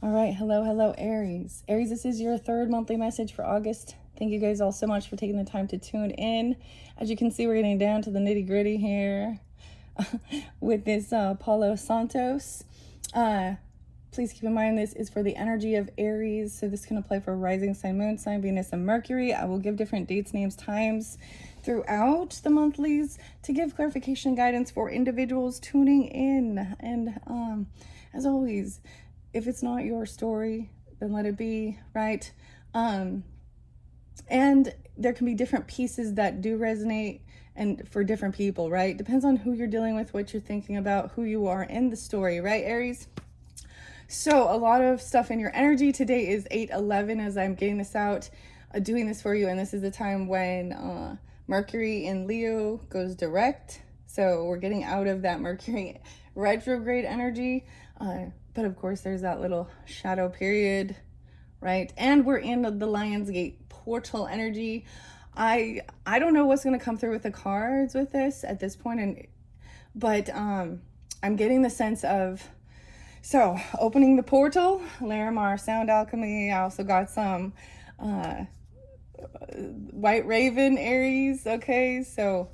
All right, hello, Aries. Aries, this is your third monthly message for August. Thank you guys all so much for taking the time to tune in. As you can see, we're getting down to the nitty gritty here with this Paulo Santos. Please keep in mind this is for the energy of Aries, so this can apply for rising sign, moon sign, Venus, and Mercury. I will give different dates, names, times throughout the monthlies to give clarification and guidance for individuals tuning in. And as always, if it's not your story, then let it be, right? And there can be different pieces that do resonate and for different people, right? Depends on who you're dealing with, what you're thinking about, who you are in the story, right, Aries? So a lot of stuff in your energy. Today is 8/11 as I'm getting this out, doing this for you. And this is the time when Mercury in Leo goes direct. So we're getting out of that Mercury retrograde energy. But of course, there's that little shadow period, right? And we're in the Lionsgate portal energy. I don't know what's going to come through with the cards with this at this point, but I'm getting the sense of, so opening the portal, Larimar, Sound Alchemy. I also got some White Raven, Aries. Okay, so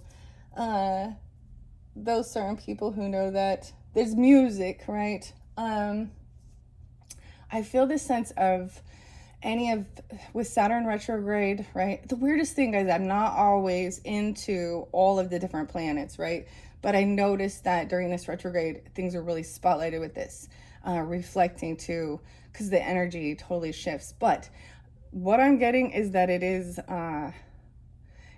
those certain people who know that there's music, right? I feel this sense of with Saturn retrograde, right? The weirdest thing, guys, I'm not always into all of the different planets, right? But I noticed that during this retrograde, things are really spotlighted with this, reflecting too, because the energy totally shifts. But what I'm getting is that it is,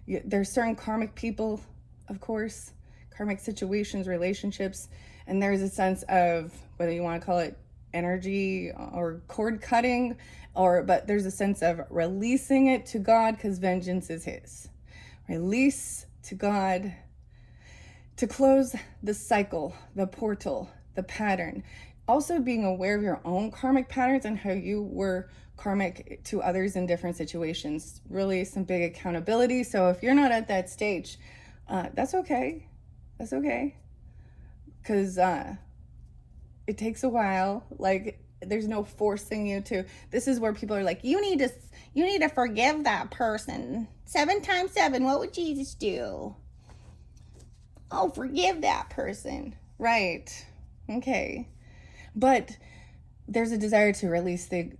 there's certain karmic people, of course, karmic situations, relationships, and there's a sense of, whether you want to call it energy or cord cutting, but there's a sense of releasing it to God, because vengeance is his. Release to God to close the cycle, the portal, the pattern. Also being aware of your own karmic patterns and how you were karmic to others in different situations. Really some big accountability. So if you're not at that stage, that's okay. That's okay. Because it takes a while. Like, there's no forcing you to. This is where people are like, you need to forgive that person. 7 times 7, what would Jesus do? Oh, forgive that person. Right. Okay. But there's a desire to release that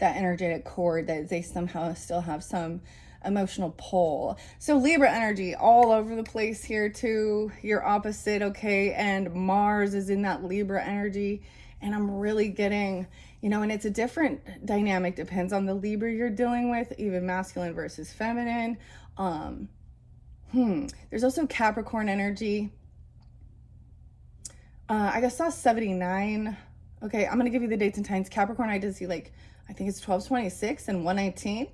energetic cord that they somehow still have some emotional pull. So Libra energy all over the place here too. Your opposite, okay? And Mars is in that Libra energy. And I'm really getting, and it's a different dynamic. Depends on the Libra you're dealing with, even masculine versus feminine. There's also Capricorn energy. I saw 79. Okay, I'm going to give you the dates and times. Capricorn, I did see I think it's 12/26 and 119.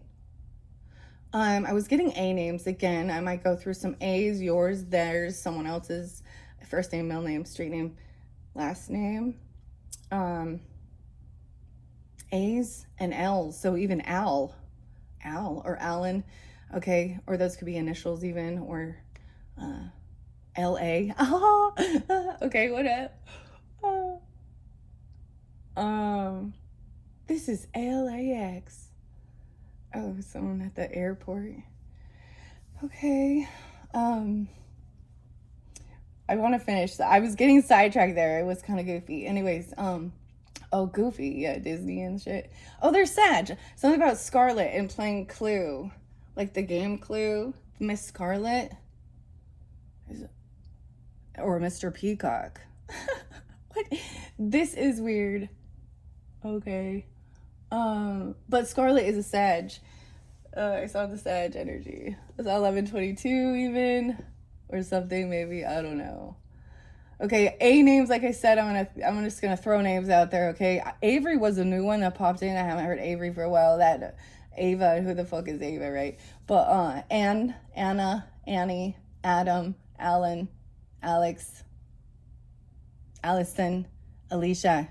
I was getting A names again. I might go through some A's, yours, theirs, someone else's, first name, middle name, street name, last name. A's and L's. So even Al or Alan. Okay, or those could be initials even, or L.A. Oh, okay, what up? This is LAX. Oh, someone at the airport. Okay. I want to finish. I was getting sidetracked there. It was kind of goofy. Anyways, Goofy. Yeah, Disney and shit. Oh, there's Sag. Something about Scarlet and playing Clue. Like the game Clue. Miss Scarlet. Or Mr. Peacock. What? This is weird. Okay. But Scarlet is a Sag. I saw the Sag energy. Was that 11/22 even? Or something maybe? I don't know. Okay, A names, like I said, I'm just gonna throw names out there, okay? Avery was a new one that popped in. I haven't heard Avery for a while. That Ava, who the fuck is Ava, right? But Anne, Anna, Annie, Adam, Alan, Alex, Allison, Alicia.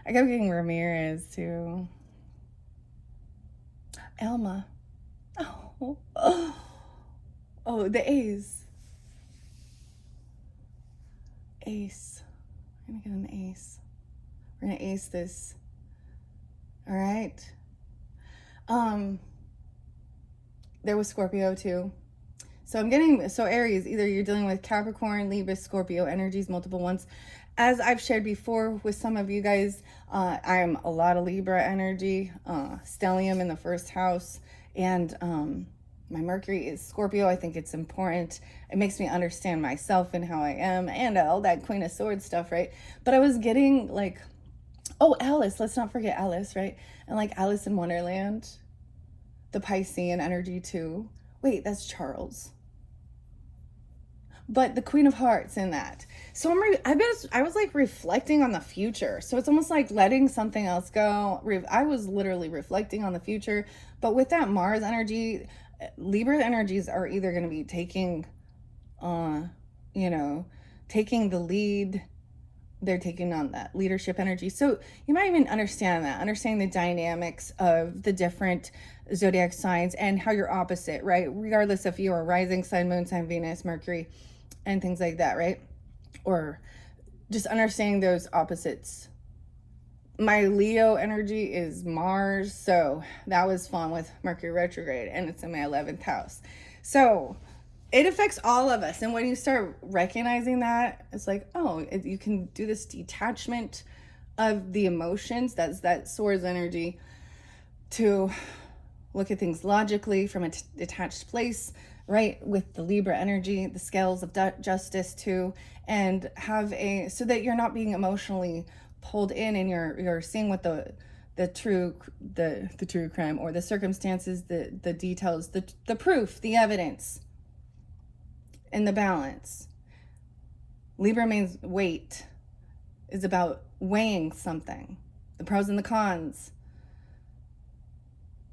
I kept getting Ramirez too. Elma. Oh, the A's. ace. We're gonna get an ace. We're gonna ace this. All right. There was Scorpio too. So I'm getting, so Aries, either you're dealing with Capricorn, Libra, Scorpio energies, multiple ones. As I've shared before with some of you guys, I'm a lot of Libra energy, stellium in the first house, and my Mercury is Scorpio. I think it's important. It makes me understand myself and how I am, and all that Queen of Swords stuff, right? But I was getting like, oh, Alice, let's not forget Alice, right? And like Alice in Wonderland, the Piscean energy too. Wait, that's Charles. But the Queen of Hearts in that. So I was like reflecting on the future. So it's almost like letting something else go. I was literally reflecting on the future. But with that Mars energy, Libra energies are either going to be taking, taking the lead. They're taking on that leadership energy. So you might even understanding the dynamics of the different zodiac signs and how you're opposite, right? Regardless if you are rising sign, moon sign, Venus, Mercury, and things like that, right? Or just understanding those opposites. My Leo energy is Mars, so that was fun with Mercury retrograde, and it's in my 11th house. So it affects all of us. And when you start recognizing that, it's like, oh, you can do this detachment of the emotions. That's that Swords energy, to look at things logically from a detached place, right? With the Libra energy, the scales of justice too, and have so that you're not being emotionally pulled in, and you're seeing what the true crime, or the circumstances, the details, the proof, the evidence, and the balance. Libra means weight, is about weighing something, the pros and the cons,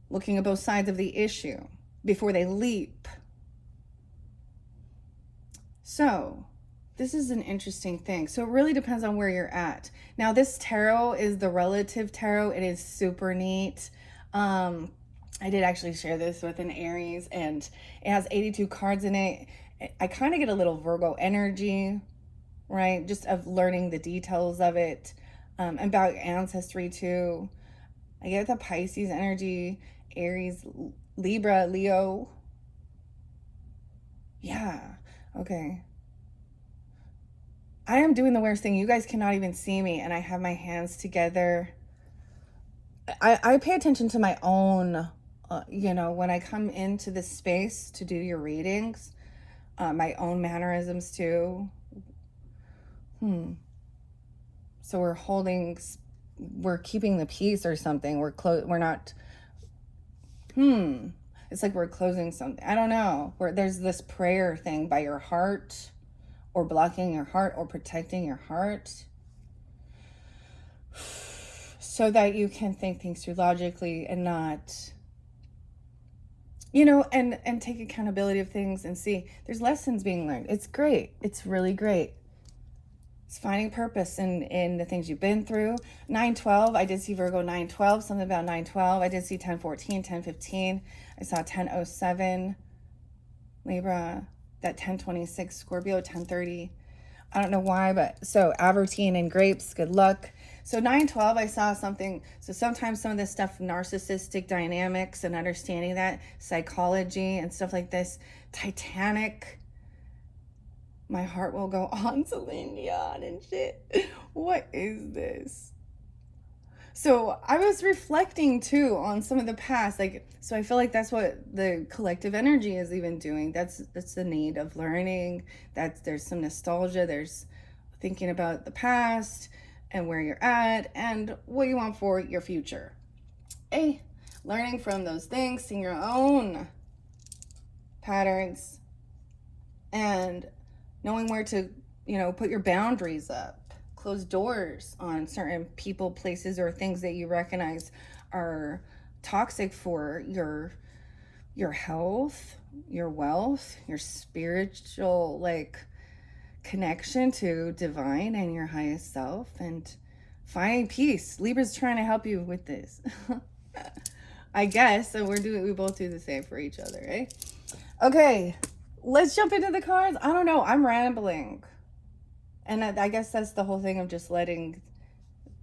looking at both sides of the issue before they leap. So this is an interesting thing. So it really depends on where you're at. Now, this tarot is the relative tarot. It is super neat. I did actually share this with an Aries, and it has 82 cards in it. I kind of get a little Virgo energy, right? Just of learning the details of it, about ancestry too. I get the Pisces energy, Aries, Libra, Leo. Yeah, okay. I am doing the weirdest thing. You guys cannot even see me, and I have my hands together. I pay attention to my own, when I come into this space to do your readings, my own mannerisms too. So we're keeping the peace or something. We're not, it's like we're closing something. I don't know. There's this prayer thing by your heart, or blocking your heart, or protecting your heart, so that you can think things through logically and not, and take accountability of things and see there's lessons being learned. It's great. It's really great. It's finding purpose in the things you've been through. 9/12, I did see Virgo 9/12, something about 9/12. I did see 10/14, 10/15. I saw 10/07, Libra, that 10/26, Scorpio 10/30. I don't know why, but so Avertine and grapes, good luck. So 9/12, I saw something. So sometimes some of this stuff, narcissistic dynamics and understanding that, psychology and stuff like this, Titanic, my heart will go on, Celine Dion and shit. What is this? So I was reflecting too on some of the past, so I feel like that's what the collective energy is even doing. That's the need of learning. There's some nostalgia. There's thinking about the past and where you're at and what you want for your future. Learning from those things, seeing your own patterns, and knowing where to, put your boundaries up, close doors on certain people, places, or things that you recognize are toxic for your health, your wealth, your spiritual, connection to divine and your highest self, and finding peace. Libra's trying to help you with this. I guess. So we both do the same for each other, right? Okay. Let's jump into the cards. I don't know. I'm rambling. And I guess that's the whole thing of just letting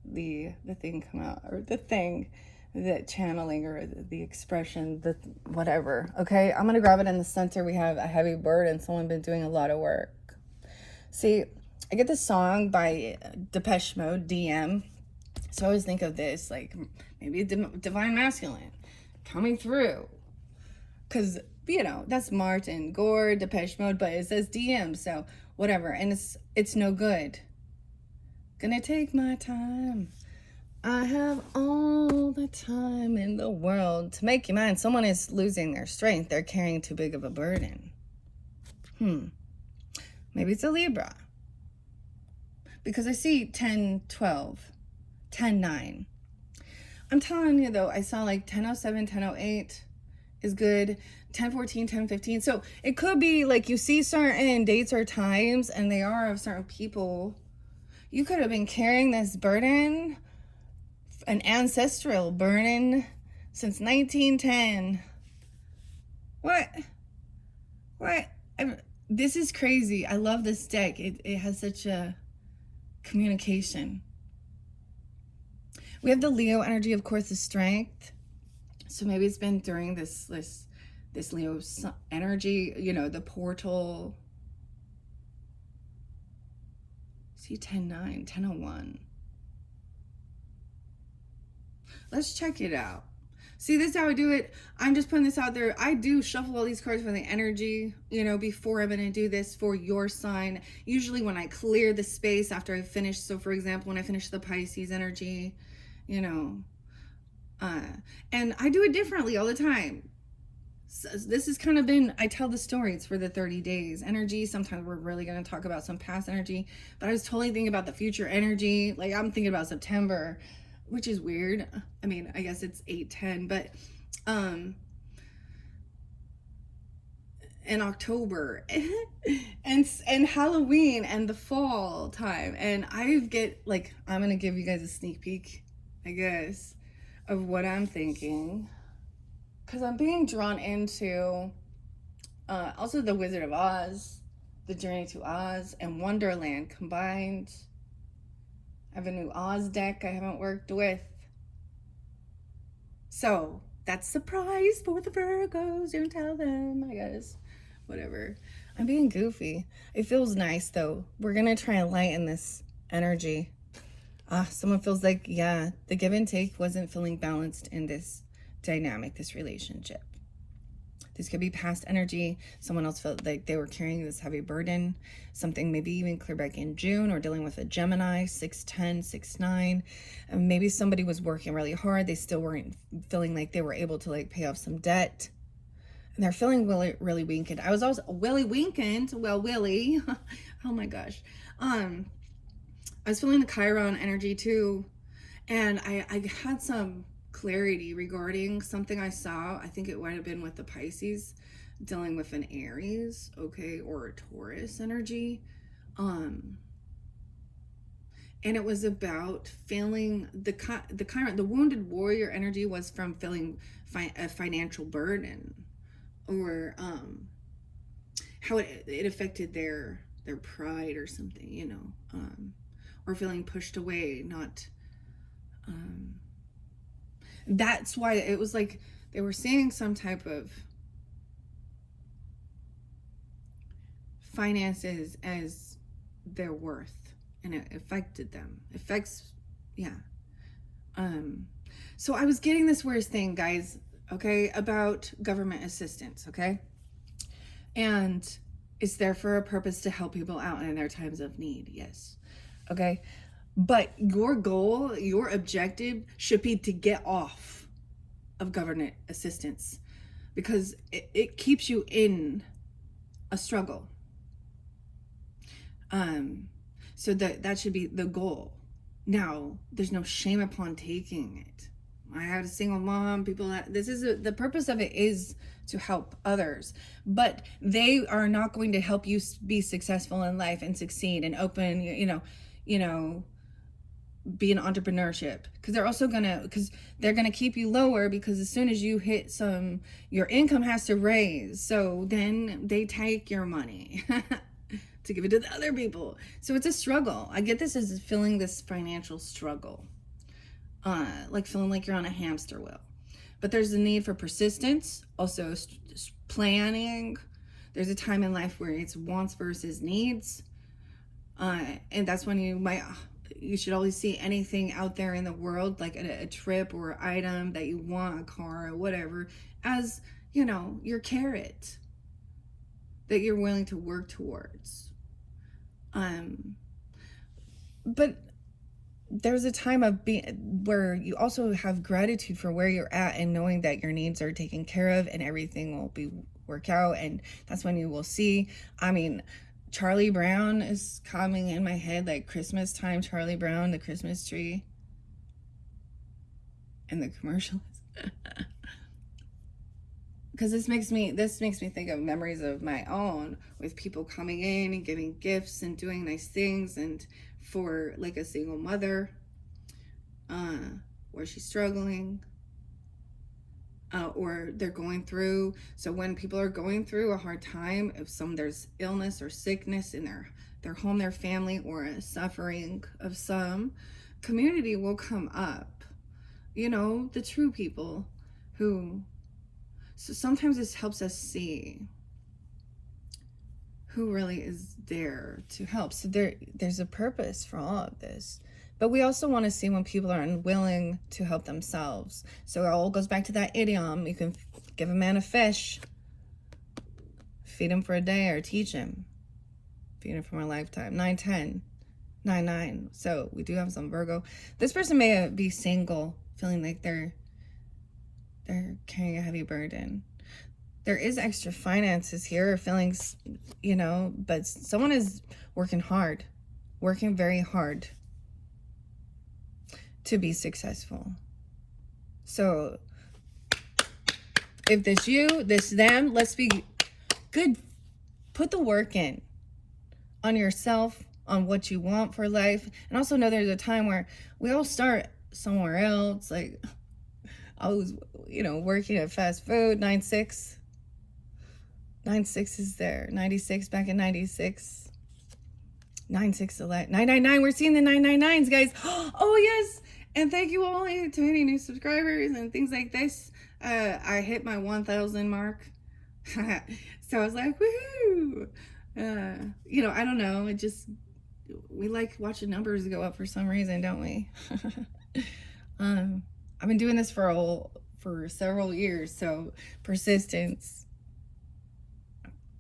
the thing come out, or the thing, the channeling, or the expression, the whatever. Okay, I'm gonna grab it in the center. We have a heavy burden. Someone been doing a lot of work. See, I get this song by Depeche Mode, DM. So I always think of this like maybe a divine masculine coming through, because that's Martin Gore, Depeche Mode, but it says DM, so whatever. And it's no good. Gonna take my time. I have all the time in the world to make you mine. Someone is losing their strength. They're carrying too big of a burden. Maybe it's a Libra. Because I see 10, 12, 10, 9. I'm telling you though, I saw like 1007, 1008 is good. 1014, 1015. So it could be like you see certain dates or times and they are of certain people. You could have been carrying this burden, an ancestral burden, since 1910. What? This is crazy. I love this deck. It has such a communication. We have the Leo energy, of course, the strength. So maybe it's been during this Leo energy, the portal. See 10-9, 10-01. Let's check it out. See, this is how I do it. I'm just putting this out there. I do shuffle all these cards for the energy, before I'm going to do this for your sign. Usually when I clear the space after I finish. So for example, when I finish the Pisces energy, and I do it differently all the time. So this has kind of been, I tell the story, it's for the 30 days energy. Sometimes we're really going to talk about some past energy, but I was totally thinking about the future energy. Like I'm thinking about September, which is weird. I mean, I guess it's 8-10, but in October and Halloween and the fall time. And I'm going to give you guys a sneak peek, I guess, of what I'm thinking. Because I'm being drawn into also the Wizard of Oz, the Journey to Oz, and Wonderland combined. I have a new Oz deck I haven't worked with. So that's surprise for the Virgos. Don't tell them, I guess. Whatever. I'm being goofy. It feels nice though. We're going to try and lighten this energy. Someone feels like, the give and take wasn't feeling balanced in this dynamic, this relationship. This could be past energy. Someone else felt like they were carrying this heavy burden. Something maybe even clear back in June, or dealing with a Gemini, 6-10, 6-9. And maybe somebody was working really hard. They still weren't feeling like they were able to pay off some debt. And they're feeling really weakened. I was also weakened. Well, Willie. Oh my gosh. I was feeling the Chiron energy too. And I had some clarity regarding something I saw. I think it might have been with the Pisces dealing with an Aries, okay, or a Taurus energy. And it was about feeling the Chiron, the wounded warrior energy was from feeling a financial burden, or how it affected their pride or something, or feeling pushed away, not that's why it was like they were seeing some type of finances as their worth, and it affected them. So I was getting this weird thing, guys, okay, about government assistance, okay? And it's there for a purpose to help people out in their times of need, yes, okay? But your goal, your objective should be to get off of government assistance, because it keeps you in a struggle. So that should be the goal. Now, there's no shame upon taking it. I had a single mom, the purpose of it is to help others, but they are not going to help you be successful in life and succeed and open, be an entrepreneurship, because they're gonna keep you lower, because as soon as you hit your income has to raise, so then they take your money. to give it to the other people. So it's a struggle. I get this as feeling this financial struggle, like feeling like you're on a hamster wheel. But there's a need for persistence, also planning. There's a time in life where it's wants versus needs. And that's when you should always see anything out there in the world, like a trip or an item that you want, a car or whatever, as, you know, your carrot that you're willing to work towards. But there's a time of being where you also have gratitude for where you're at and knowing that your needs are taken care of and everything will work out. And that's when you will see, I mean, Charlie Brown is coming in my head, like Christmas time, Charlie Brown, the Christmas tree, and the commercials. Because this makes me think of memories of my own, with people coming in and giving gifts and doing nice things, and for like a single mother, where she's struggling, or they're going through. So when people are going through a hard time, if there's illness or sickness in their home, their family, or a suffering of some, community will come up. You know, the true people who. So sometimes this helps us see who really is there to help. So there's a purpose for all of this. But we also want to see when people are unwilling to help themselves. So it all goes back to that idiom. You can give a man a fish, feed him for a day, or teach him. Feed him for a lifetime. 9-10, 9-9. So we do have some Virgo. This person may be single, feeling like they're carrying a heavy burden. There is extra finances here, or feelings, you know, but someone is working very hard to be successful. So if this you, this them, let's be good. Put the work in on yourself, on what you want for life. And also know there's a time where we all start somewhere else. Like, I was, you know, working at fast food, 9-6. 9-6 is there. 96 back in 96. 9-6 999. We're seeing the 999s, guys. Oh, yes. And thank you all to any new subscribers and things like this. I hit my 1,000 mark. So I was like, woohoo. You know, I don't know. We like watching numbers go up for some reason, don't we? I've been doing this for several years, so persistence,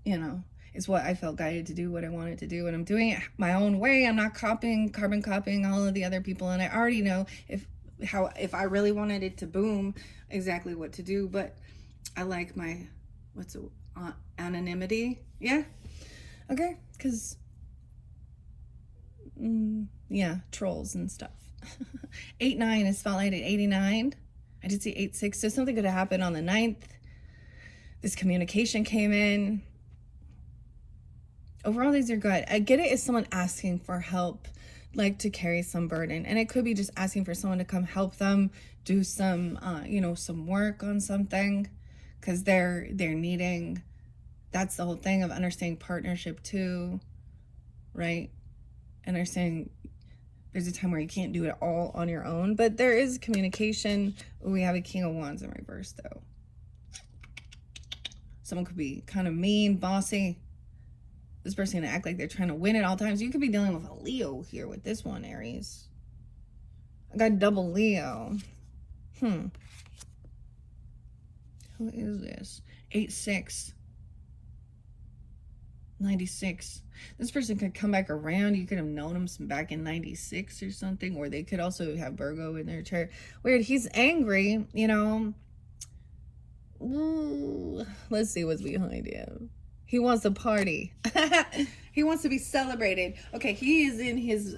you know, is what I felt guided to do, what I wanted to do, and I'm doing it my own way. I'm not carbon copying all of the other people, and I already know if I really wanted it to boom, exactly what to do. But I like my anonymity, yeah, okay, because yeah, trolls and stuff. 8-9 is spotlighted. 89. I did see 8-6. So something could have happened on the 9th. This communication came in. Overall, these are good. I get it as someone asking for help, like to carry some burden. And it could be just asking for someone to come help them do some, you know, some work on something, because they're needing. That's the whole thing of understanding partnership too, right? Understanding there's a time where you can't do it all on your own, but there is communication. We have a King of Wands in reverse, though. Someone could be kind of mean, bossy. This person gonna act like they're trying to win at all times. You could be dealing with a Leo here with this one, Aries. I got double Leo. Who is this? 8-6. 96. This person could come back around. You could have known him back in 96 or something, or they could also have Virgo in their chart. Weird. He's angry, you know. Ooh, let's see what's behind him. He wants to party. He wants to be celebrated. Okay, he is in his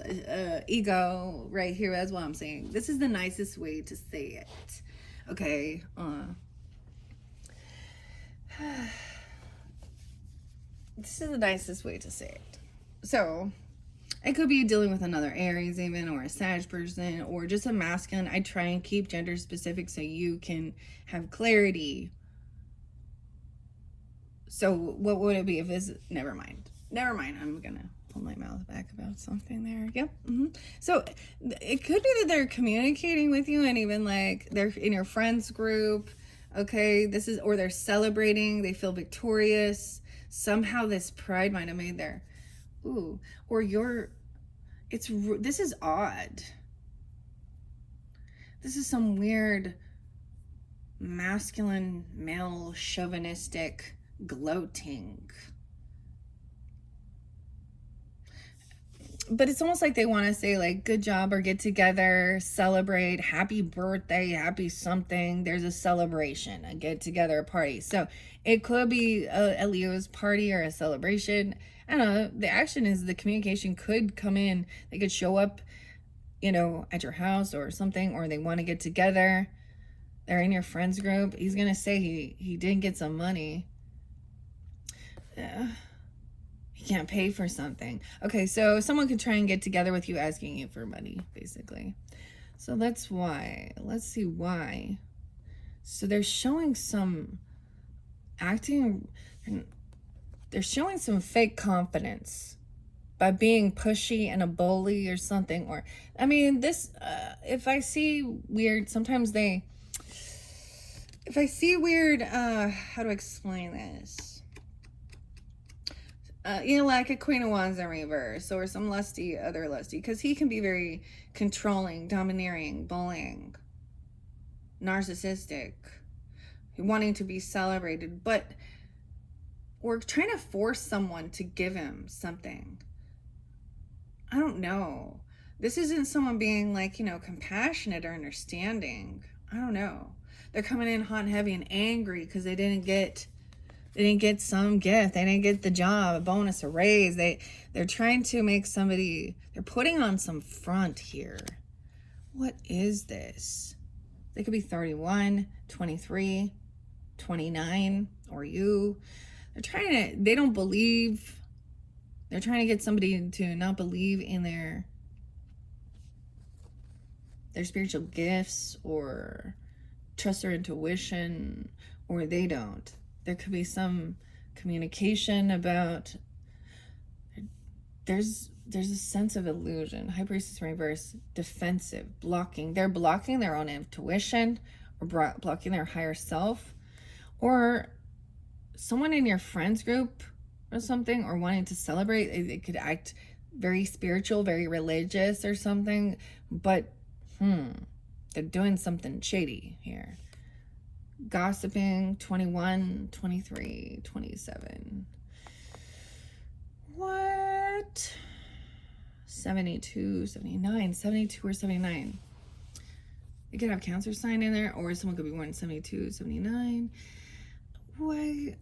ego right here. That's what I'm saying. This is the nicest way to say it. Okay. This is the nicest way to say it. So, it could be dealing with another Aries even, or a Sag person, or just a masculine. I try and keep gender specific so you can have clarity. So, what would it be if this? Never mind. Never mind. I'm going to pull my mouth back about something there. Yep. So it could be that they're communicating with you and even like they're in your friends group. Okay. Or they're celebrating. They feel victorious. Somehow this pride might have made their, or this is odd. This is some weird masculine, male, chauvinistic gloating. But it's almost like they want to say like good job or get together, celebrate, happy birthday, happy something. There's a celebration, a get together, a party. So it could be a Leo's party or a celebration. I don't know. The action is the communication could come in. They could show up, at your house or something, or they want to get together. They're in your friends group. He's going to say he didn't get some money. Yeah. Can't pay for something. Okay, so someone could try and get together with you asking you for money, basically. So that's why. Let's see why. So they're showing some they're showing some fake confidence by being pushy and a bully or something. Or, I mean, if I see weird, if I see weird, how do I explain this? Like a Queen of Wands in reverse or some other lusty, because he can be very controlling, domineering, bullying, narcissistic, wanting to be celebrated, but we're trying to force someone to give him something. I don't know. This isn't someone being like, compassionate or understanding. I don't know. They're coming in hot and heavy and angry because they didn't get some gift. They didn't get the job, a bonus, a raise. They're trying to make they're putting on some front here. What is this? They could be 31, 23, 29, or you. They don't believe. They're trying to get somebody to not believe in their spiritual gifts or trust their intuition, or they don't. There could be some communication about, there's a sense of illusion. High Priestess reverse, defensive, blocking. They're blocking their own intuition or blocking their higher self, or someone in your friends group or something, or wanting to celebrate. It could act very spiritual, very religious or something, but they're doing something shady here. Gossiping, 21, 23, 27. What? 72, 79, 72 or 79. You could have Cancer sign in there, or someone could be born 72, 79. Why?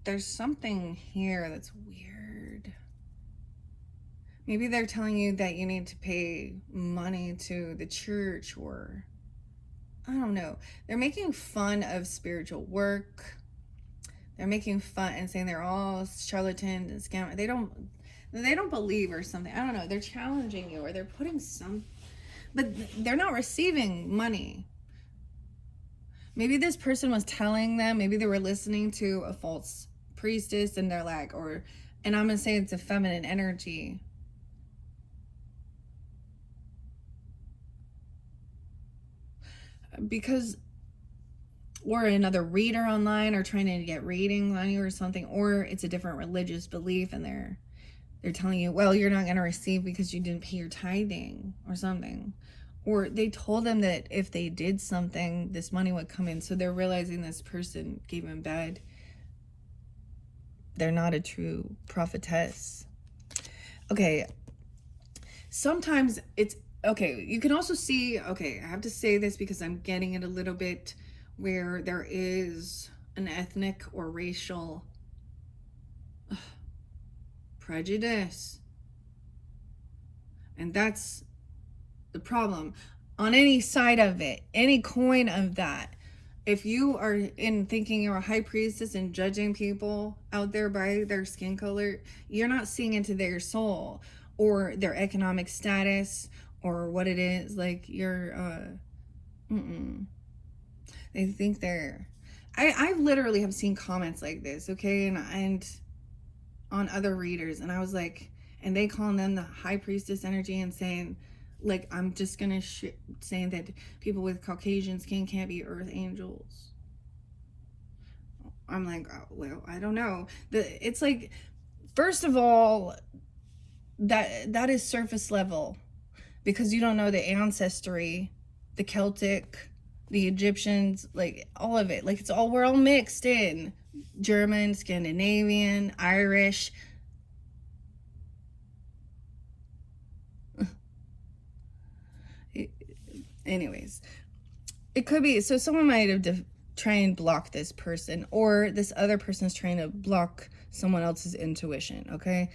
There's something here that's weird. Maybe they're telling you that you need to pay money to the church, or I don't know. They're making fun of spiritual work. They're making fun and saying they're all charlatans and scammers. They don't believe or something. I don't know. They're challenging you, or they're putting but they're not receiving money. Maybe this person was telling them, maybe they were listening to a false priestess and they're like, and I'm going to say it's a feminine energy. Because, or another reader online, or trying to get readings on you or something, or it's a different religious belief and they're telling you, well, you're not going to receive because you didn't pay your tithing or something. Or they told them that if they did something, this money would come in. So they're realizing this person gave them bad. They're not a true prophetess. Okay. Sometimes it's, okay, you can also see, okay, I have to say this because I'm getting it a little bit, where there is an ethnic or racial prejudice. And that's the problem. On any side of it, any coin of that, if you are thinking you're a high priestess and judging people out there by their skin color, you're not seeing into their soul or their economic status or what it is. Like, you're, they think they're, I literally have seen comments like this, okay, and on other readers, and I was like, and they calling them the high priestess energy and saying, like, I'm just gonna saying that people with Caucasian skin can't be earth angels. I'm like, oh, well, I don't know. It's like, first of all, that is surface level, because you don't know the ancestry, the Celtic, the Egyptians, like all of it. Like it's all, we're all mixed in. German, Scandinavian, Irish. Anyways, it could be, so someone might have try and block this person, or this other person's trying to block someone else's intuition, okay?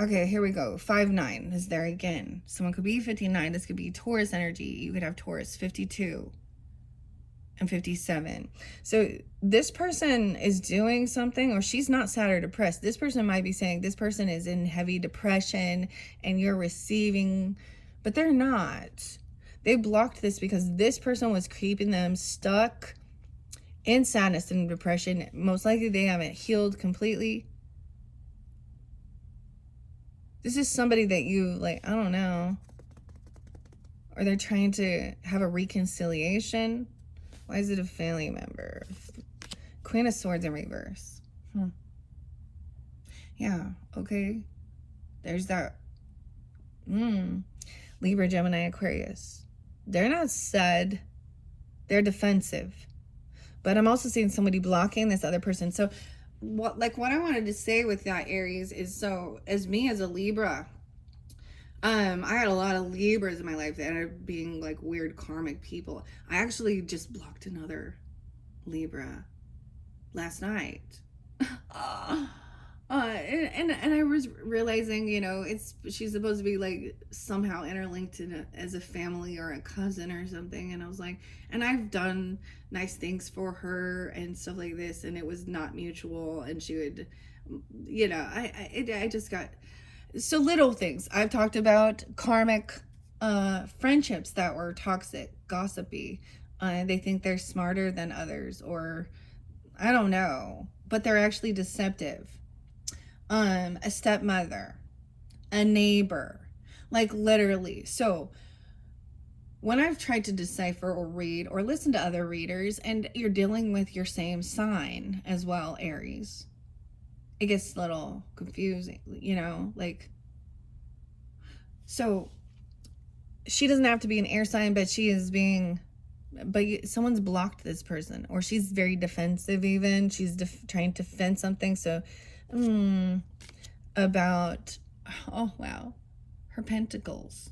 Okay, here we go. 5-9 is there again. Someone could be 59. This could be Taurus energy. You could have Taurus 52 and 57. So this person is doing something, or she's not sad or depressed. This person might be saying this person is in heavy depression and you're receiving, but they're not. They blocked this because this person was keeping them stuck in sadness and depression. Most likely they haven't healed completely. This is somebody that you, like, I don't know, or they're trying to have a reconciliation. Why is it a family member? Queen of Swords in reverse. Yeah, okay. There's that. Libra, Gemini, Aquarius. They're not sad. They're defensive. But I'm also seeing somebody blocking this other person. So what I wanted to say with that, Aries, is, so as me as a Libra, I had a lot of Libras in my life that ended up being like weird karmic people. I actually just blocked another Libra last night. And I was realizing, you know, she's supposed to be like somehow interlinked as a family or a cousin or something, and I was like, and I've done nice things for her and stuff like this, and it was not mutual, and she would, you know, I just got, so little things. I've talked about karmic friendships that were toxic, gossipy. They think they're smarter than others, or I don't know, but they're actually deceptive. A stepmother, a neighbor, like literally. So when I've tried to decipher or read or listen to other readers, and you're dealing with your same sign as well, Aries, it gets a little confusing, you know, like, so she doesn't have to be an air sign, but she is being, but someone's blocked this person, or she's very defensive, even she's trying to defend something. So about, oh wow, her pentacles,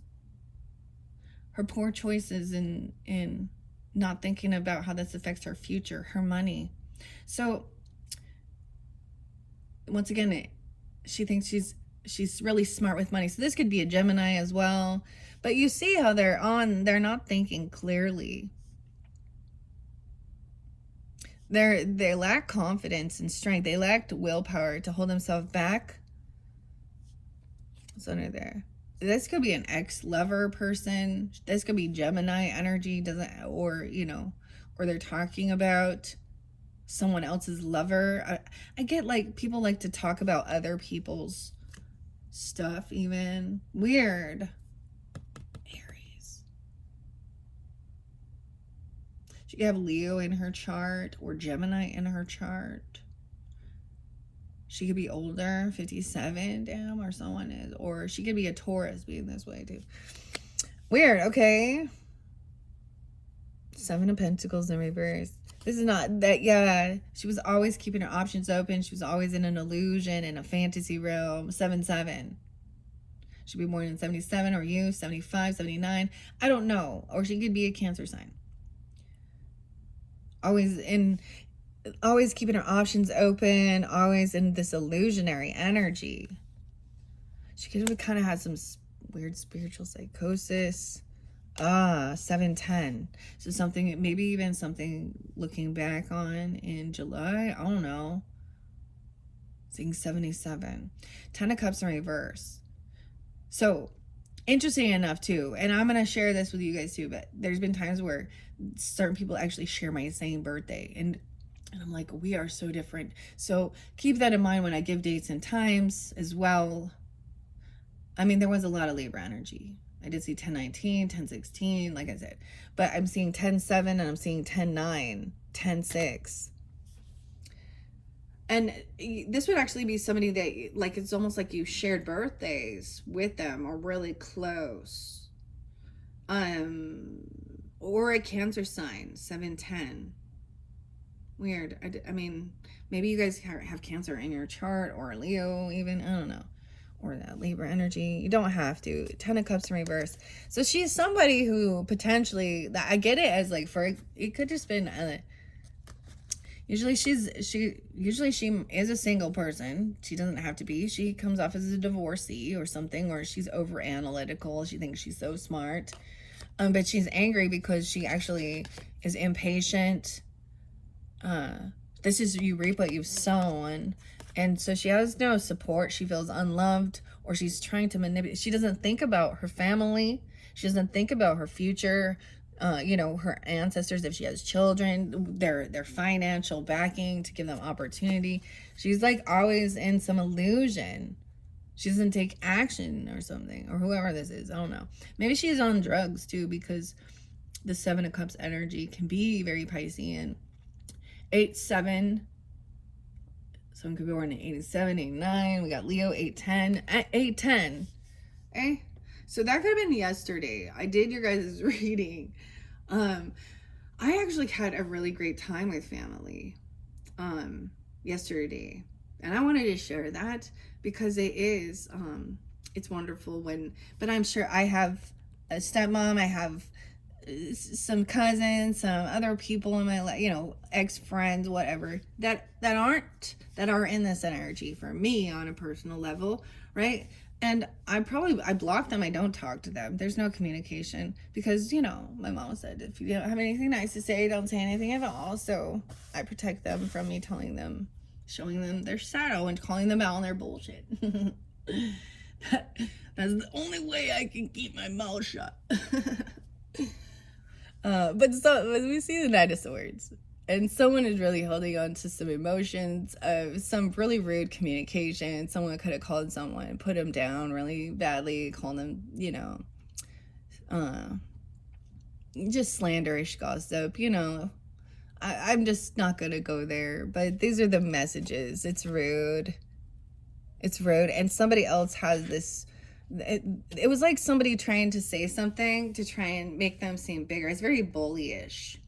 her poor choices in not thinking about how this affects her future, her money. So once again, she thinks she's really smart with money. So this could be a Gemini as well, but you see how they're not thinking clearly. They lack confidence and strength. They lacked willpower to hold themselves back. What's under there? This could be an ex-lover person. This could be Gemini energy, or you know, or they're talking about someone else's lover. I get, like, people like to talk about other people's stuff, even. Weird. Aries. She could have Leo in her chart, or Gemini in her chart. She could be older, 57, damn, or someone is. Or she could be a Taurus being this way, too. Weird, okay. 7 of Pentacles in reverse. This is not that, yeah. She was always keeping her options open. She was always in an illusion, in a fantasy realm. 7-7. She'd be born in 77, or you, 75, 79. I don't know. Or she could be a Cancer sign. Always keeping her options open, always in this illusionary energy. She could have kind of had some weird spiritual psychosis. 7-10. So something, maybe even something looking back on in July. I don't know. Seeing 77. 10 of Cups in reverse. So interesting enough too, and I'm going to share this with you guys too, but there's been times where certain people actually share my same birthday, and And I'm like, we are so different. So keep that in mind when I give dates and times as well. I mean, there was a lot of Libra energy. I did see 1019, 1016, like I said. But I'm seeing 107 and I'm seeing 109, 106. And this would actually be somebody that, like, it's almost like you shared birthdays with them or really close. Or a Cancer sign, 710. Weird. I mean, maybe you guys have Cancer in your chart, or a Leo even, I don't know, or that Libra energy. You don't have to. 10 of Cups in reverse. So she's somebody who potentially, I get it as like, for it could just been usually she is a single person. She doesn't have to be. She comes off as a divorcee or something, or she's over analytical. She thinks she's so smart. But she's angry because she actually is impatient. This is, you reap what you've sown. And so she has no support. She feels unloved, or she's trying to manipulate. She doesn't think about her family. She doesn't think about her future, her ancestors, if she has children, their financial backing to give them opportunity. She's like always in some illusion. She doesn't take action or something, or whoever this is. I don't know. Maybe she's on drugs too, because the 7 of Cups energy can be very Piscean. 8-7. Someone could be born in 87, 89. We got Leo, 8-10. 8-10. Okay? So that could have been yesterday. I did your guys' reading. I actually had a really great time with family yesterday. And I wanted to share that because it is, it's wonderful but I'm sure I have a stepmom, I have some cousins, some other people in my life, ex-friends, whatever, that are in this energy for me on a personal level, right? And I block them. I don't talk to them. There's no communication because, my mom said, if you don't have anything nice to say, don't say anything at all. So I protect them from me telling them, showing them their shadow and calling them out on their bullshit. That's the only way I can keep my mouth shut. But we see the Knight of Swords, and someone is really holding on to some emotions of some really rude communication. Someone could have called someone, put them down really badly, called them, just slanderish gossip. I'm just not gonna go there. But these are the messages. It's rude. It's rude, and somebody else has this. It was like somebody trying to say something to try and make them seem bigger. It's very bullyish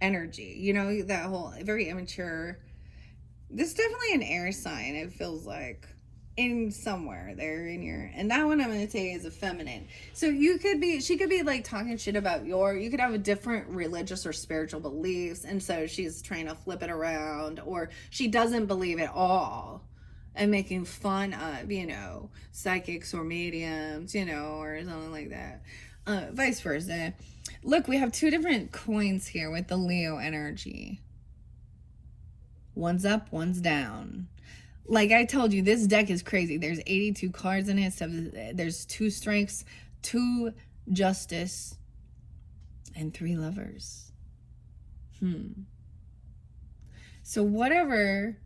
energy, that whole very immature. This is definitely an air sign, it feels like, in somewhere there in your, and that one I'm going to say is a feminine. So she could be like talking shit about you could have a different religious or spiritual beliefs, and so she's trying to flip it around, or she doesn't believe at all and making fun of, psychics or mediums, or something like that. Vice versa. Look, we have 2 different coins here with the Leo energy. One's up, one's down. Like I told you, this deck is crazy. There's 82 cards in it. So there's 2 strengths, 2 justice, and 3 lovers. So whatever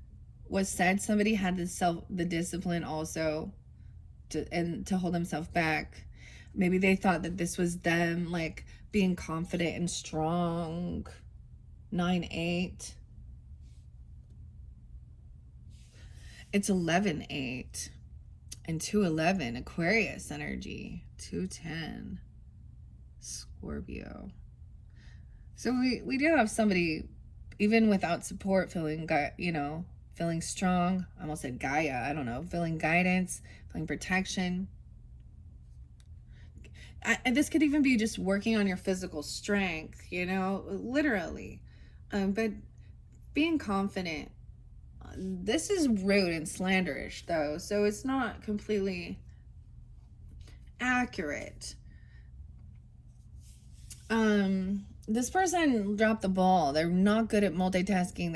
was said, somebody had the discipline also to hold themselves back. Maybe they thought that this was them, like, being confident and strong. 9-8. It's 11-8 and 2-11. Aquarius energy. 2-10. Scorpio. So we do have somebody, even without support, feeling strong. I almost said Gaia. I don't know. Feeling guidance, feeling protection. And this could even be just working on your physical strength, literally. But being confident. This is rude and slanderish, though, so it's not completely accurate. This person dropped the ball. They're not good at multitasking.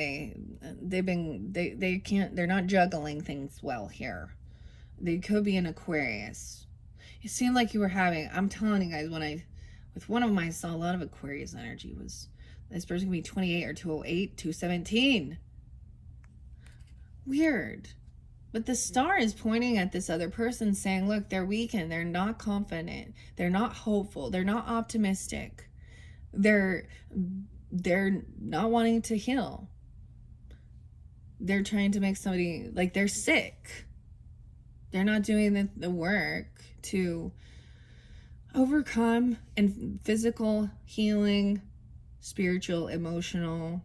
They're not juggling things well here. They could be an Aquarius. It seemed like you were having, I'm telling you guys, with one of them I saw a lot of Aquarius energy. This person can be 28 or 208, 217. Weird. But the star is pointing at this other person saying, look, they're weakened. They're not confident. They're not hopeful. They're not optimistic. They're not wanting to heal. They're trying to make somebody, like, they're sick. They're not doing the work to overcome and physical healing, spiritual, emotional.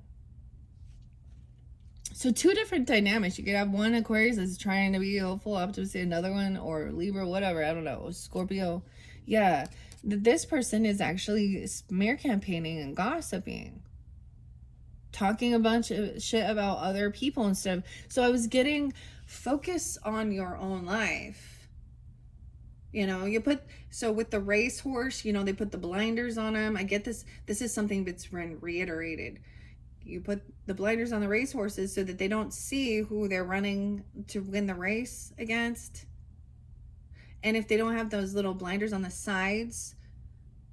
So two different dynamics. You could have one Aquarius that's trying to be hopeful, optimistic, another one, or Libra, whatever, I don't know, Scorpio. Yeah, this person is actually smear campaigning and gossiping, talking a bunch of shit about other people and stuff. So I was getting, focus on your own life. You know, you put, so with the racehorse, you know, they put the blinders on them. I get this. This is something that's been reiterated. You put the blinders on the racehorses so that they don't see who they're running to win the race against. And if they don't have those little blinders on the sides,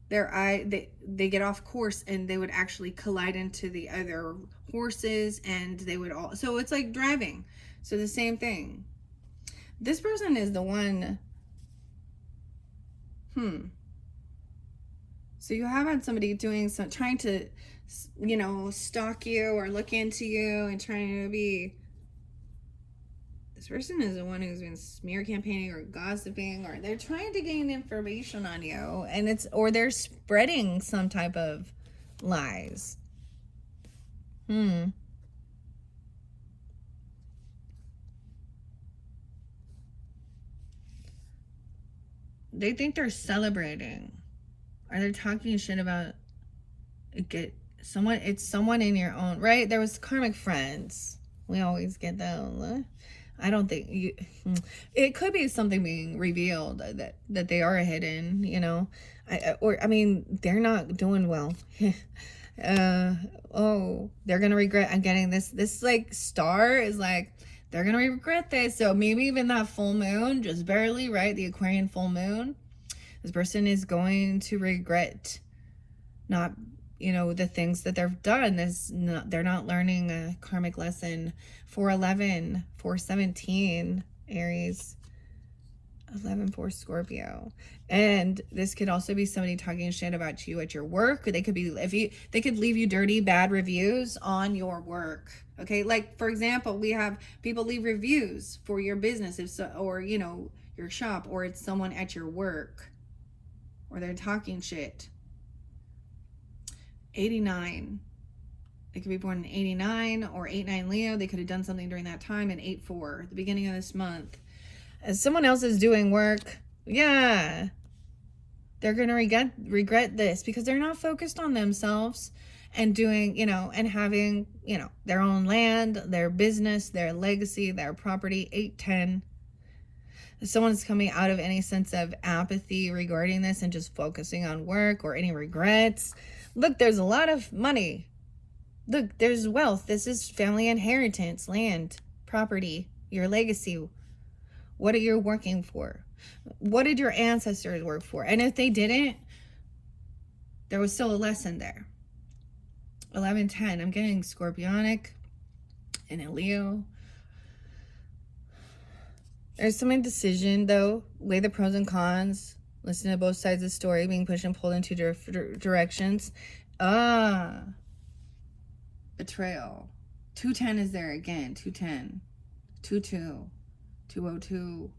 they get off course and they would actually collide into the other horses, and they would all, so it's like driving. So the same thing. This person is the one. So you have had somebody doing some, trying to, you know, stalk you or look into you and trying to be. This person is the one who's been smear campaigning or gossiping, or they're trying to gain information on you, and it's, or they're spreading some type of lies. They think they're celebrating, or they're talking shit about someone. It's someone in your own right. There was karmic friends. We always get that. I don't think you. It could be something being revealed that they are hidden. You know, I mean, they're not doing well. Oh, they're gonna regret. I'm getting this. This like star is like, they're gonna regret this. So maybe even that full moon, just barely, right? The Aquarian full moon. This person is going to regret not, you know, the things that they've done. They're not learning a karmic lesson. 411, 417, Aries. 11-4 Scorpio. And this could also be somebody talking shit about you at your work. They could be, they could leave you dirty, bad reviews on your work. Okay, like for example, we have people leave reviews for your business, if so, or you know, your shop, or it's someone at your work, or they're talking shit. 89. They could be born in 89 or 89 Leo. They could have done something during that time. In 84, the beginning of this month. As someone else is doing work, yeah, they're going to regret this because they're not focused on themselves and doing, you know, and having, you know, their own land, their business, their legacy, their property. 810. If someone's coming out of any sense of apathy regarding this and just focusing on work or any regrets. Look, there's a lot of money. Look, there's wealth. This is family inheritance, land, property, your legacy. What are you working for? What did your ancestors work for? And if they didn't, there was still a lesson there. 1110. I'm getting Scorpionic and a Leo. There's some indecision, though. Weigh the pros and cons. Listen to both sides of the story, being pushed and pulled in two directions. Betrayal. 210 is there again. 210. 22. 202.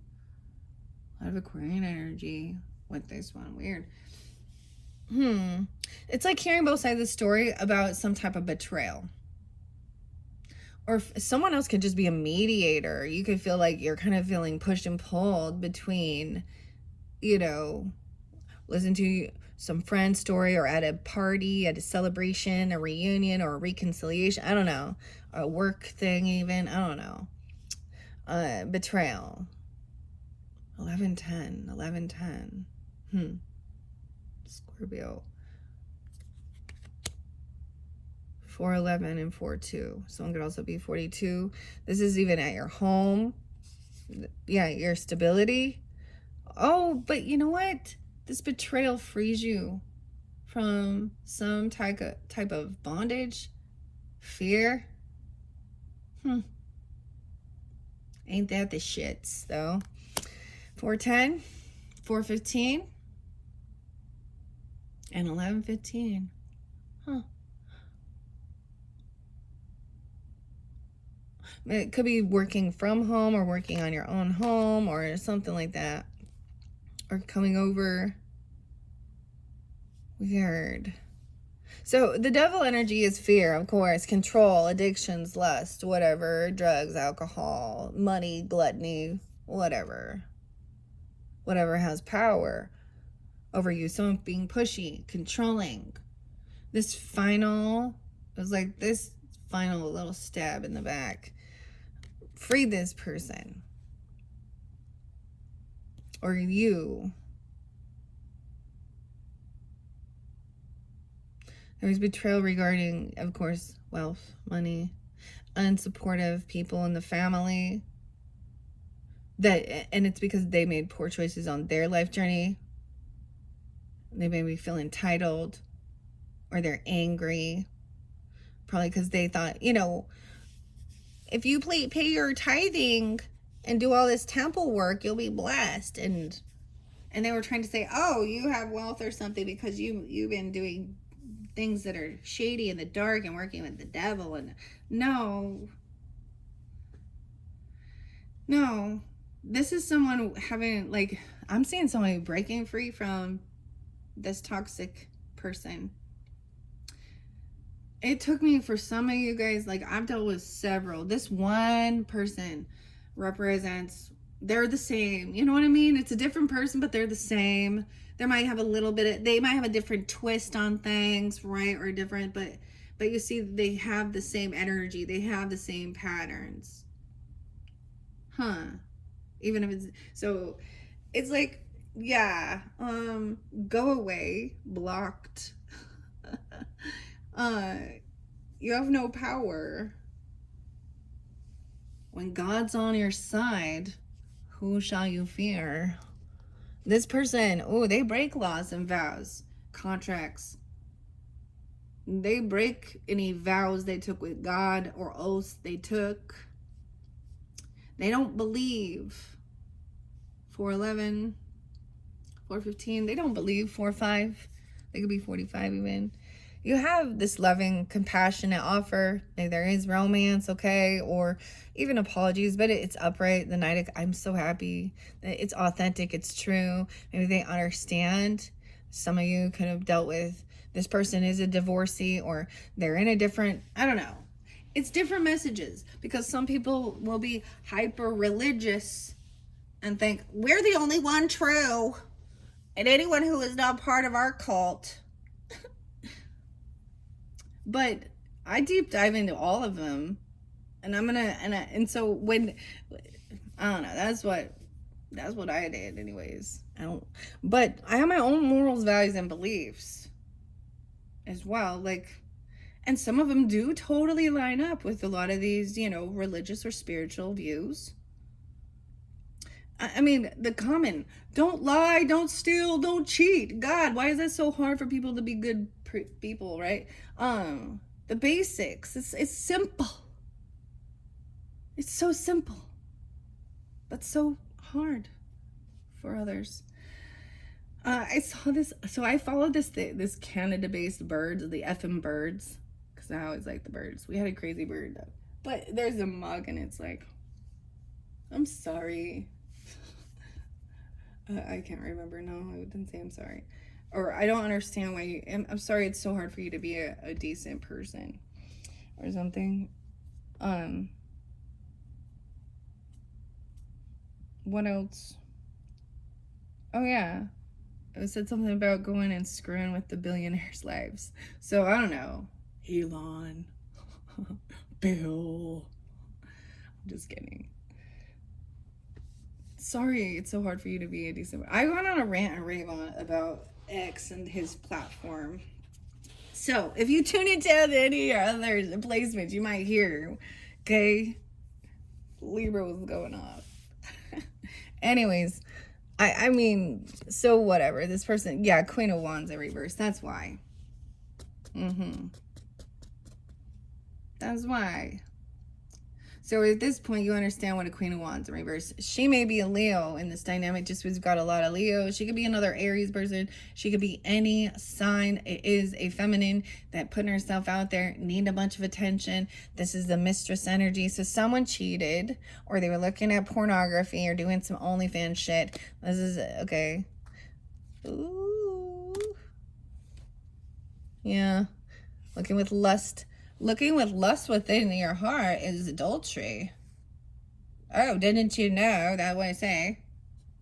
A lot of Aquarian energy with this one. Weird. It's like hearing both sides of the story about some type of betrayal. Or if someone else could just be a mediator. You could feel like you're kind of feeling pushed and pulled between, you know, listen to some friend story, or at a party, at a celebration, a reunion, or a reconciliation. I don't know. A work thing even. I don't know. Betrayal. 1110. 1110. Scorpio. 411 and 42. Someone could also be 42. This is even at your home. Yeah, your stability. Oh, but you know what? This betrayal frees you from some type of bondage, fear. Ain't that the shits, though? 410, 415, and 1115. It could be working from home or working on your own home or something like that. Or coming over. Weird. So the devil energy is fear, of course, control, addictions, lust, whatever, drugs, alcohol, money, gluttony, whatever. Whatever has power over you. Someone being pushy, controlling. This final, it was like this final little stab in the back. Free this person. Or you. There was betrayal regarding, of course, wealth, money, unsupportive people in the family. And it's because they made poor choices on their life journey. They maybe feel entitled, or they're angry. Probably because they thought, if you pay your tithing and do all this temple work, you'll be blessed. And they were trying to say, oh, you have wealth or something because you've been doing things that are shady in the dark and working with the devil. And no, this is someone having, like, I'm seeing somebody breaking free from this toxic person. It took me, for some of you guys, like, I've dealt with several. This one person represents, they're the same. You know what I mean? It's a different person, but they're the same. They might have they might have a different twist on things, right? Or different, but you see, they have the same energy. They have the same patterns. Even if it's like, yeah, go away, blocked. You have no power. When God's on your side, who shall you fear? This person, they break laws and vows, contracts. They break any vows they took with God or oaths they took. They don't believe. 411, 415, they don't believe. 45, they could be 45 even. You have this loving, compassionate offer. Maybe there is romance, okay, or even apologies, but it's upright. The Knight, I'm so happy that it's authentic, it's true. Maybe they understand. Some of you could have dealt with, this person is a divorcee, or they're in a different, I don't know. It's different messages, because some people will be hyper religious and think, we're the only one true, and anyone who is not part of our cult. But I deep dive into all of them, and and so when, I don't know, that's what I did anyways. But I have my own morals, values, and beliefs as well. Like, and some of them do totally line up with a lot of these, religious or spiritual views. I mean, the common, don't lie, don't steal, don't cheat. God, why is that so hard for people to be good people, right? The basics, it's simple. It's so simple, but so hard for others. I saw this, so I followed this Canada-based birds, the FM birds, because I always like the birds. We had a crazy bird, though. But there's a mug, and it's like, I'm sorry. I can't remember. No, I didn't say I'm sorry. Or I don't understand why I'm sorry it's so hard for you to be a decent person. Or something. What else? Oh, yeah. It said something about going and screwing with the billionaires' lives. So, I don't know. Elon. Bill. I'm just kidding. Sorry, it's so hard for you to be a decent. I went on a rant and rave about X and his platform. So, if you tune into any other placements, you might hear, okay, Libra was going off. Anyways, I mean, so whatever. This person, yeah, Queen of Wands in reverse. That's why. That's why. So at this point, you understand what a Queen of Wands in reverse. She may be a Leo in this dynamic, just because we've got a lot of Leo. She could be another Aries person. She could be any sign. It is a feminine that putting herself out there, need a bunch of attention. This is the mistress energy. So someone cheated, or they were looking at pornography, or doing some OnlyFans shit. This is, okay. Ooh. Yeah. Looking with lust within your heart is adultery. Oh, didn't you know? That what I say.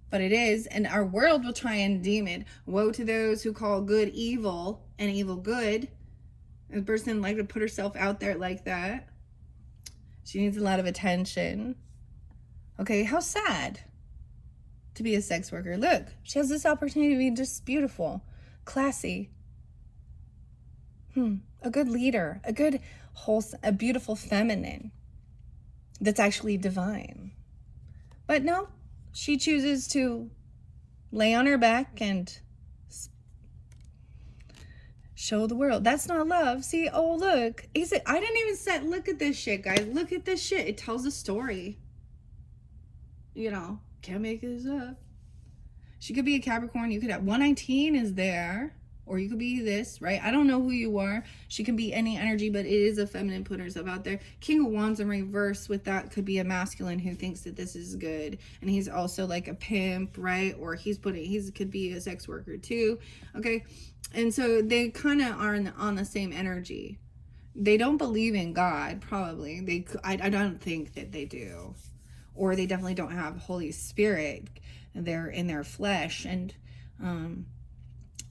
But it is, and our world will try and deem it. Woe to those who call good evil and evil good. A person like to put herself out there like that. She needs a lot of attention. Okay, how sad to be a sex worker. Look, she has this opportunity to be just beautiful, classy. A good leader, a good, wholesome, a beautiful feminine that's actually divine. But no, she chooses to lay on her back and show the world. That's not love. See, oh, look. I didn't even set, look at this shit, guys. Look at this shit. It tells a story. You know, can't make this up. She could be a Capricorn. You could have 119 is there. Or you could be this, right? I don't know who you are. She can be any energy, but it is a feminine putting herself out there. King of Wands in reverse with that could be a masculine who thinks that this is good. And he's also like a pimp, right? Or he could be a sex worker too. Okay. And so they kind of are on the same energy. They don't believe in God, probably. I don't think that they do. Or they definitely don't have Holy Spirit. They're in their flesh. And,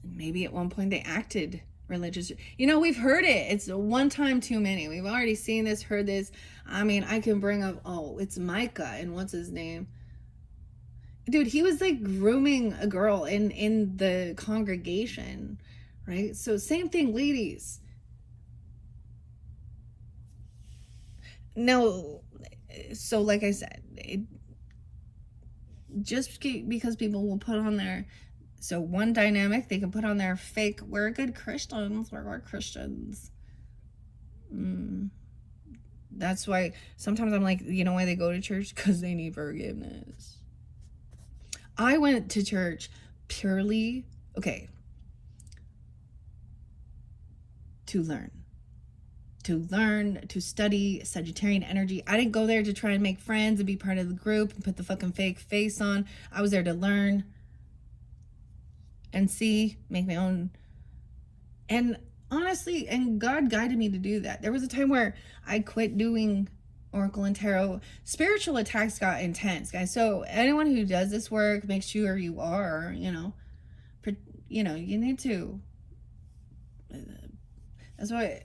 maybe at one point they acted religious. You know, we've heard it. It's one time too many. We've already seen this, heard this. I mean, I can bring up, it's Micah and what's his name? Dude, he was like grooming a girl in the congregation, right? So same thing, ladies. No, so like I said, just because people will put on their, so one dynamic, they can put on their fake, we're good Christians, we're Christians. That's why sometimes I'm like, you know why they go to church? Because they need forgiveness. I went to church purely, to learn, to study Sagittarian energy. I didn't go there to try and make friends and be part of the group and put the fucking fake face on. I was there to learn and see, make my own. And honestly, and God guided me to do that. There was a time where I quit doing Oracle and Tarot. Spiritual attacks got intense, guys. So anyone who does this work, make sure you are, you need to. That's why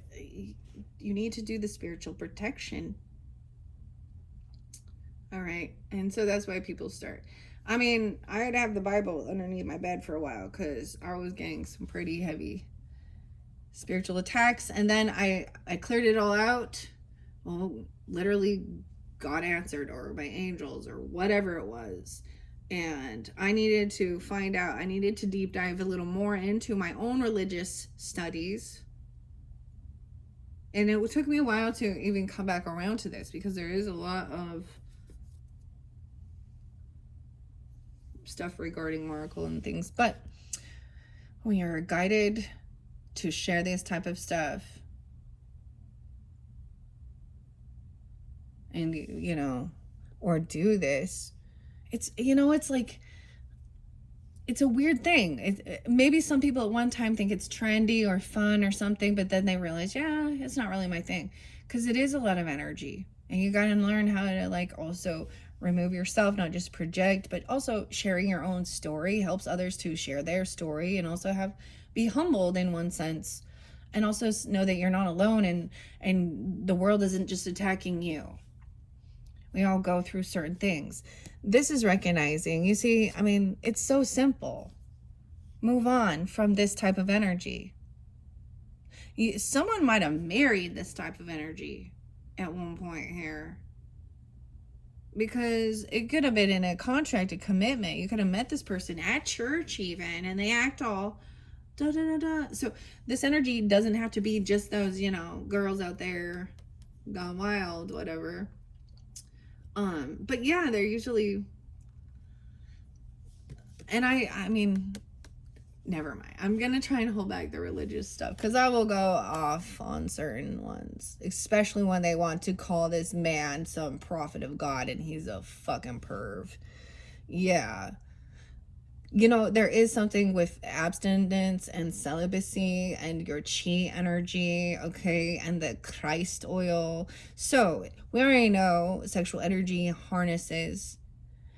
you need to do the spiritual protection. All right. And so that's why people start. I mean, I'd have the Bible underneath my bed for a while because I was getting some pretty heavy spiritual attacks. And then I cleared it all out. Well, literally God answered, or my angels, or whatever it was. And I needed to find out. I needed to deep dive a little more into my own religious studies. And it took me a while to even come back around to this because there is a lot of stuff regarding Oracle and things. But when you're guided to share this type of stuff, and or do this, it's like, it's a weird thing. Maybe some people at one time think it's trendy or fun or something, but then they realize, yeah, it's not really my thing, because it is a lot of energy, and you got to learn how to like also remove yourself, not just project, but also sharing your own story helps others to share their story, and also be humbled in one sense, and also know that you're not alone, and the world isn't just attacking you. We all go through certain things. This is recognizing, you see, I mean, it's so simple. Move on from this type of energy. Someone might have married this type of energy at one point here, because it could have been in a contract, a commitment. You could have met this person at church even, and they act all Da, da, da, da. So this energy doesn't have to be just those, you know, girls out there gone wild, whatever. But yeah, they're usually, and I mean, never mind. I'm gonna try and hold back the religious stuff because I will go off on certain ones, especially when they want to call this man some prophet of God and he's a fucking perv. Yeah. You know, there is something with abstinence and celibacy and your chi energy, okay, and the Christ oil. So we already know sexual energy harnesses.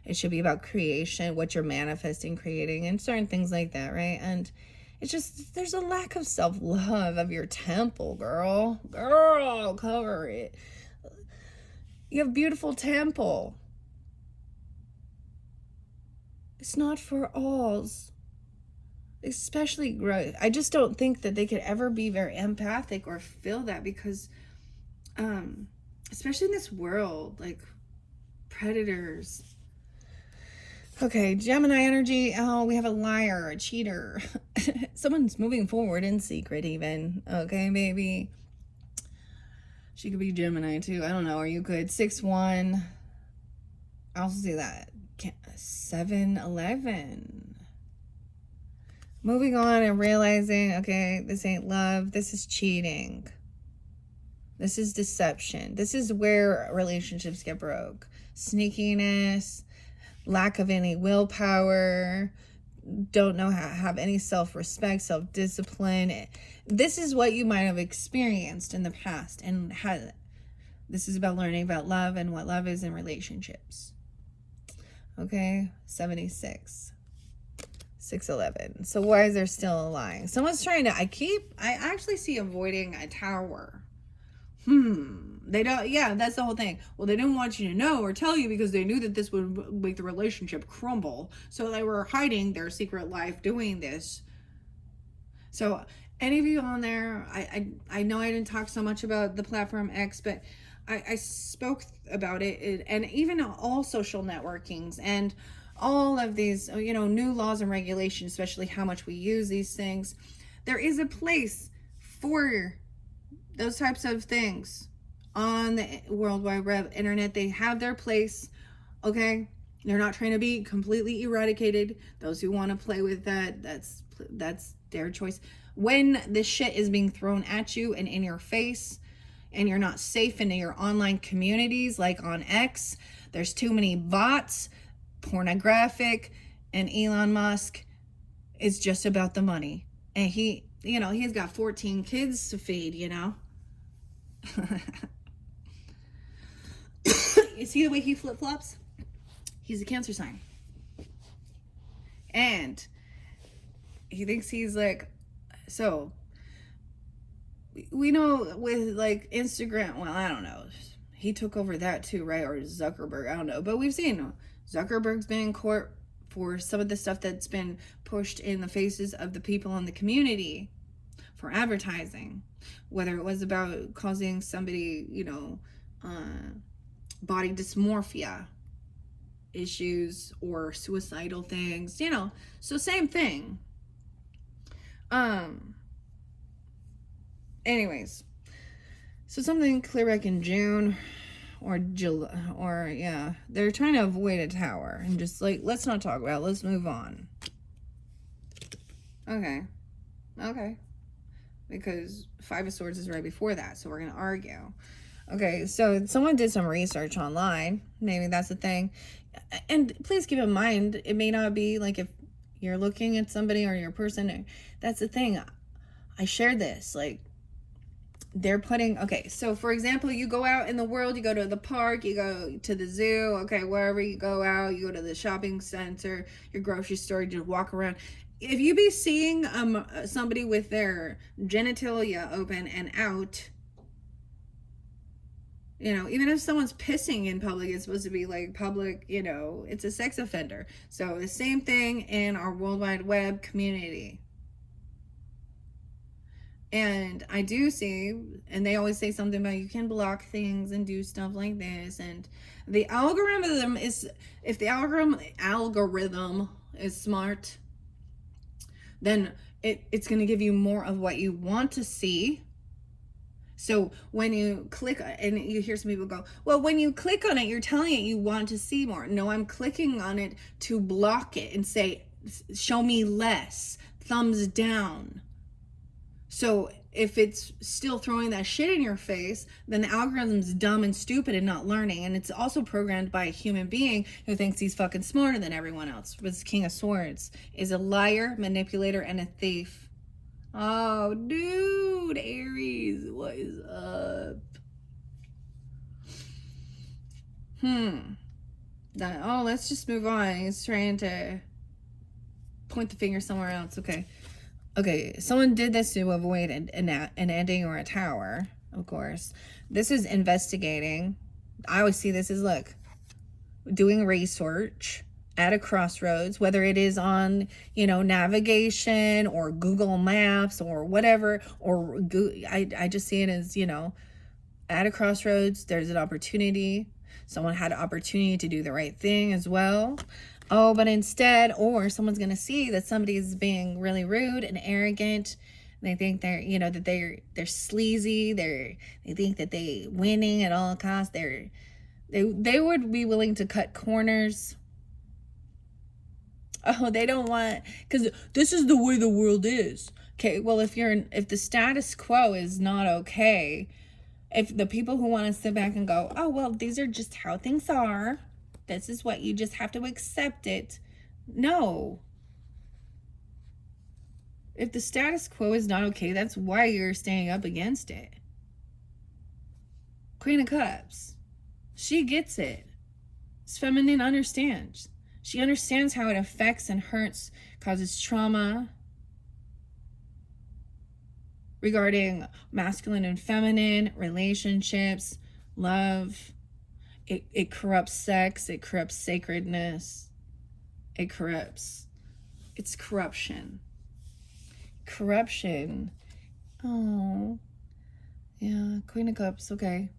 It should be about creation, what you're manifesting, creating, and certain things like that, right? And it's just, there's a lack of self-love of your temple, girl. Girl, cover it. You have a beautiful temple. It's not for alls. Especially growth. I just don't think that they could ever be very empathic or feel that because, especially in this world, like predators. Okay, Gemini energy. Oh, we have a liar, a cheater. Someone's moving forward in secret, even. Okay, maybe. She could be Gemini too. I don't know. Or you could 6-1. I also see that 7-11. Moving on and realizing, okay, this ain't love. This is cheating. This is deception. This is where relationships get broke. Sneakiness, lack of any willpower, don't know how to have any self-respect, self-discipline. This is what you might have experienced in the past, and this is about learning about love and what love is in relationships. Okay, 76. 6-11. So why is there still a lying? Someone's trying to, I actually see avoiding a tower. They don't, yeah, that's the whole thing. Well, they didn't want you to know or tell you because they knew that this would make the relationship crumble. So they were hiding their secret life doing this. So any of you on there, I know I didn't talk so much about the platform X, but I spoke about it, and even all social networkings and all of these, you know, new laws and regulations, especially how much we use these things. There is a place for those types of things on the World Wide Web internet. They have their place, okay? They're not trying to be completely eradicated. Those who want to play with that, that's their choice. When this shit is being thrown at you and in your face, and you're not safe in your online communities like on X, there's too many bots, pornographic, and Elon Musk is just about the money. And he, you know, he's got 14 kids to feed, you know. You see the way he flip-flops? He's a Cancer sign. And he thinks he's like, so we know with like Instagram, well, I don't know. He took over that too, right? Or Zuckerberg, I don't know. But we've seen Zuckerberg's been in court for some of the stuff that's been pushed in the faces of the people in the community for advertising, whether it was about causing somebody, you know, body dysmorphia issues or suicidal things, you know, so same thing. Anyways, so something clear back in June or July, or yeah, they're trying to avoid a tower and just like, let's not talk about it, let's move on. Okay, because 5 of Swords is right before that, so we're gonna argue. Okay, so someone did some research online, maybe that's the thing. And please keep in mind, it may not be like if you're looking at somebody or your person, that's the thing. I shared this, like, they're putting, okay, so for example, you go out in the world, you go to the park, you go to the zoo, okay, wherever you go out, you go to the shopping center, your grocery store, you just walk around. If you be seeing somebody with their genitalia open and out, you know, even if someone's pissing in public, it's supposed to be like public, you know, it's a sex offender. So the same thing in our World Wide Web community. And I do see, and they always say something about you can block things and do stuff like this. And the algorithm is, if the algorithm is smart, then it's going to give you more of what you want to see. So when you click, and you hear some people go, well, when you click on it, you're telling it you want to see more. No, I'm clicking on it to block it and say, show me less, thumbs down. So if it's still throwing that shit in your face, then the algorithm's dumb and stupid and not learning. And it's also programmed by a human being who thinks he's fucking smarter than everyone else. This King of Swords is a liar, manipulator, and a thief. Oh, dude, Aries, what is up? Let's just move on. He's trying to point the finger somewhere else. Okay, someone did this to avoid an ending or a tower, of course. This is investigating. I always see this as, look, doing research at a crossroads, whether it is on, navigation or Google Maps or whatever, or I just see it as, at a crossroads, there's an opportunity. Someone had an opportunity to do the right thing as well. Oh, but instead, or someone's going to see that somebody's being really rude and arrogant. They think they're, that they're sleazy. They think that they winning at all costs. They would be willing to cut corners. Oh, they don't want, because this is the way the world is. Okay, well, if the status quo is not okay, if the people who want to sit back and go, oh, well, these are just how things are, this is what you just have to accept it. No. If the status quo is not okay, that's why you're standing up against it. Queen of Cups. She gets it. This feminine understands. She understands how it affects and hurts, causes trauma regarding masculine and feminine, relationships, love. It corrupts sex. It corrupts sacredness. It's corruption. Corruption. Oh. Yeah, Queen of Cups, okay.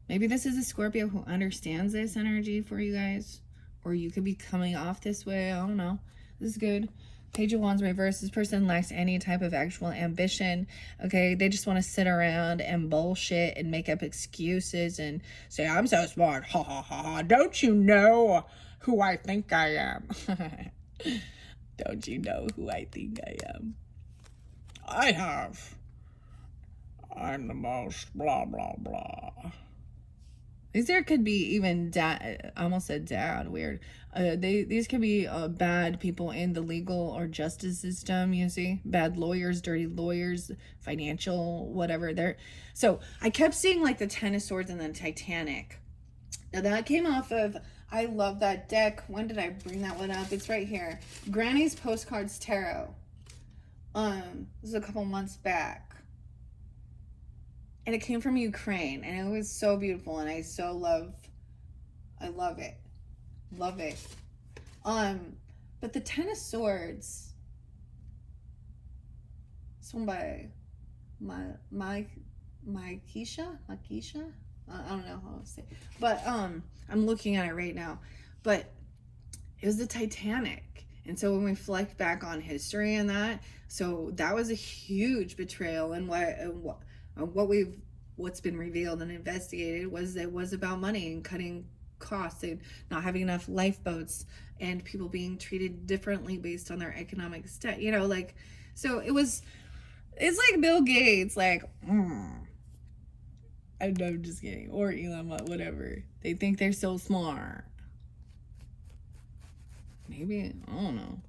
Maybe this is a Scorpio who understands this energy for you guys. Or you could be coming off this way. I don't know. This is good. Page of Wands reverse. This person lacks any type of actual ambition. Okay, they just want to sit around and bullshit and make up excuses and say, I'm so smart. Ha ha ha ha. Don't you know who I think I am? Don't you know who I think I am? I'm the most blah blah blah. There could be even dad. I almost said dad. Weird. These could be bad people in the legal or justice system. You see, bad lawyers, dirty lawyers, financial, whatever. So I kept seeing like the Ten of Swords and then Titanic. Now that came off of. I love that deck. When did I bring that one up? It's right here. Granny's Postcards Tarot. This is a couple months back. And it came from Ukraine, and it was so beautiful, and I love it. Love it. But the Ten of Swords, this one by Makisha? I don't know how to say it. But I'm looking at it right now. But it was the Titanic. And so when we reflect back on history and that, so that was a huge betrayal, and what's been revealed and investigated was it was about money and cutting costs and not having enough lifeboats and people being treated differently based on their economic stat. So it's like Bill Gates, I'm just kidding, or Elon Musk, whatever. They think they're so smart. Maybe, I don't know.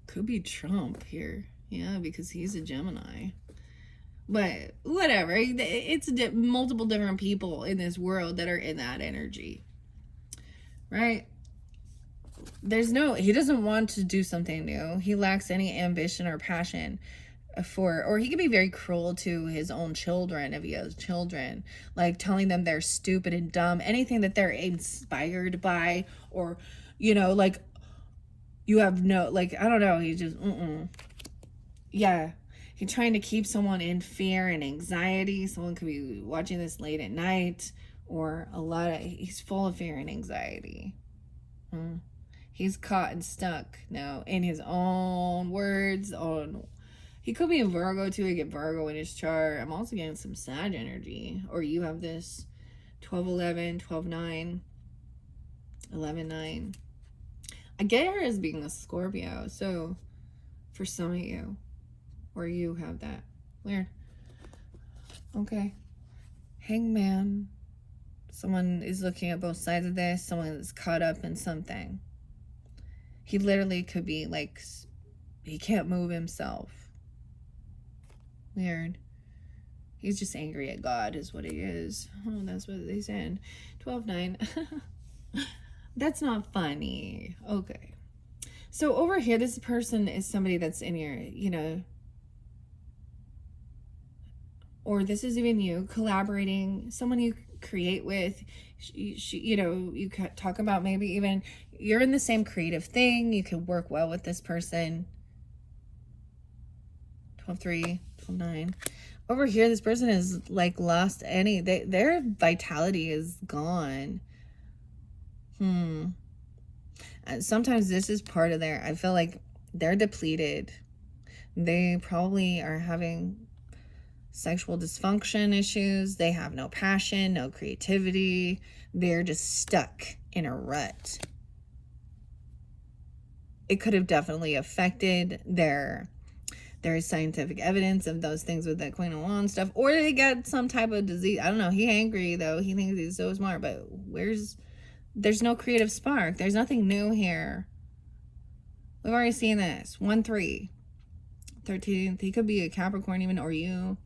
Could be Trump here. Yeah, because he's a Gemini. But whatever, it's multiple different people in this world that are in that energy, right? He doesn't want to do something new. He lacks any ambition or passion or he can be very cruel to his own children if he has children, like telling them they're stupid and dumb, anything that they're inspired by, or, you have no, I don't know, he just, yeah. He's trying to keep someone in fear and anxiety. Someone could be watching this late at night, or he's full of fear and anxiety. He's caught and stuck now in his own words. He could be a Virgo too. I get Virgo in his chart. I'm also getting some Sag energy. Or you have this 12-11, 12-9, 11-9. I get her as being a Scorpio. So for some of you, or you have that. Weird. Okay. Hangman. Someone is looking at both sides of this. Someone is caught up in something. He literally could be like, he can't move himself. Weird. He's just angry at God is what he is. Oh, that's what they said. 12-9. That's not funny. Okay. So over here, this person is somebody that's in your, you know, or this is even you collaborating, someone you create with, you know, you could talk about maybe even you're in the same creative thing. You could work well with this person. 12-3, 12-9. Over here, this person has like lost any, their vitality is gone. Sometimes this is part of their, I feel like they're depleted. They probably are having sexual dysfunction issues. They have no passion, no creativity. They're just stuck in a rut. It could have definitely affected their, there is scientific evidence of those things with the Queen of Wands stuff, or they got some type of disease. I don't know. He's angry though. He thinks he's so smart, but there's no creative spark. There's nothing new here. We've already seen this. 1-3, 13th. He could be a Capricorn even, or you.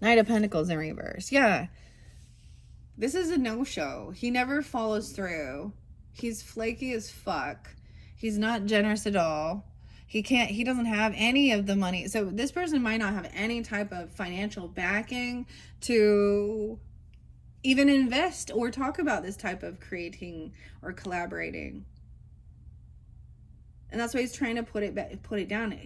Knight of Pentacles in reverse. Yeah. This is a no-show. He never follows through. He's flaky as fuck. He's not generous at all. He doesn't have any of the money. So this person might not have any type of financial backing to even invest or talk about this type of creating or collaborating. And that's why he's trying to put it down.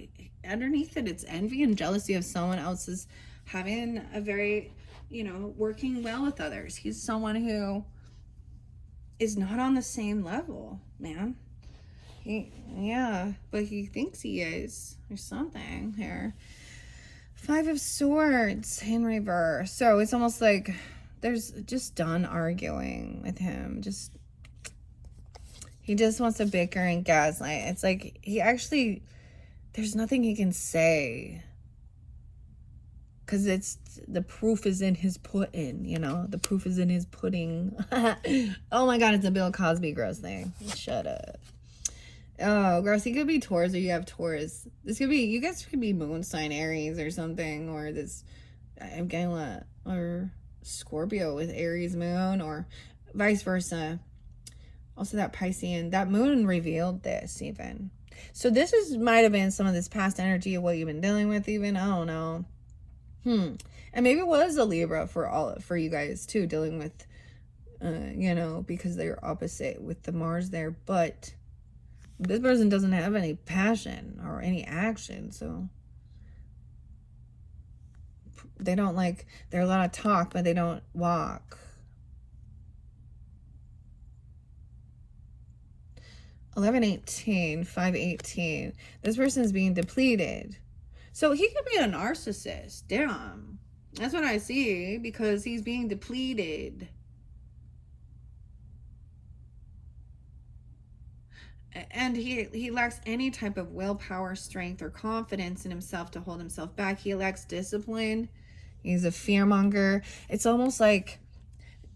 Underneath it, it's envy and jealousy of someone else's having a very, you know, working well with others. He's someone who is not on the same level, man. Yeah, but he thinks he is. There's something here. 5 of Swords in reverse. So it's almost like there's just done arguing with him. He just wants to bicker and gaslight. It's like he actually, there's nothing he can say. Because the proof is in his pudding, you know? The proof is in his pudding. Oh my God, it's a Bill Cosby gross thing. Shut up. Oh, gross. He could be Taurus or you have Taurus. This could be, you guys could be moon sign Aries or something. Or this, I'm getting what? Or Scorpio with Aries moon or vice versa. Also that Piscean, that moon revealed this even. So this might have been some of this past energy of what you've been dealing with even. I don't know. And maybe it was a Libra for you guys too, dealing with, you know, because they're opposite with the Mars there. But this person doesn't have any passion or any action, so they don't like, they're a lot of talk, but they don't walk. 11-18, 5-18. This person is being depleted. So he could be a narcissist. Damn. That's what I see, because he's being depleted. And he lacks any type of willpower, strength, or confidence in himself to hold himself back. He lacks discipline. He's a fearmonger. It's almost like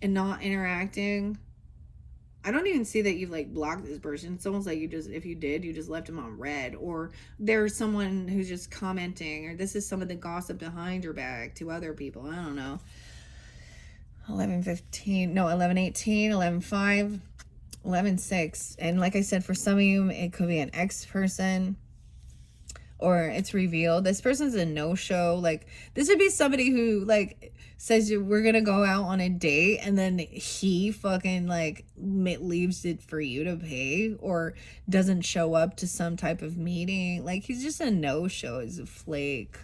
in not interacting. I don't even see that you've like blocked this person. It's almost like you just, if you did, you just left him on red. Or there's someone who's just commenting, or this is some of the gossip behind your back to other people. I don't know. 11-15, no, 11-18, 11-5, 11-6. And like I said, for some of you, it could be an ex person. Or it's revealed this person's a no-show. Like this would be somebody who like says we're gonna go out on a date, and then he fucking like leaves it for you to pay, or doesn't show up to some type of meeting. Like he's just a no-show. He's a flake.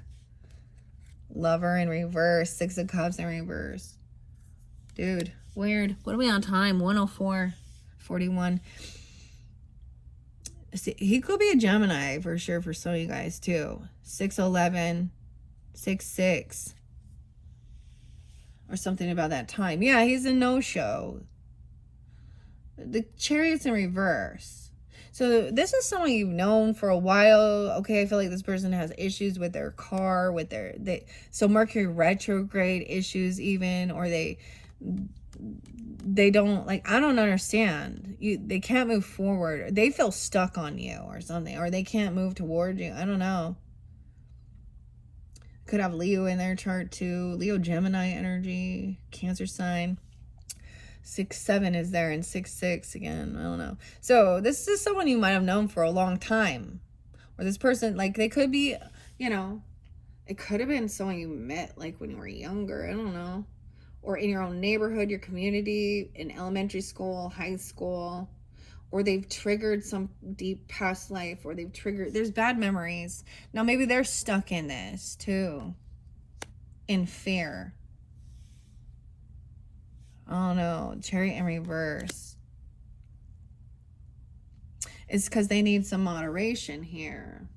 Lover in reverse. 6 of Cups in reverse. Dude, weird. What are we on time? 104, 41. See, he could be a Gemini for sure for some of you guys too. 611, 6 or something about that time. Yeah, he's a no-show. The Chariot's in reverse. So this is someone you've known for a while. Okay, I feel like this person has issues with their car, with so Mercury retrograde issues even, or they don't, like, I don't understand. They can't move forward. They feel stuck on you or something, or they can't move toward you. I don't know. Could have Leo in their chart too. Leo, Gemini energy, Cancer sign. 6-7 is there, and 6-6 again. I don't know. So this is someone you might have known for a long time, or this person, like, they could be, you know, it could have been someone you met like when you were younger. I don't know, or in your own neighborhood, your community, in elementary school, high school, or they've triggered some deep past life, or there's bad memories. Now maybe they're stuck in this too, in fear. Oh no, Chariot in reverse. It's because they need some moderation here.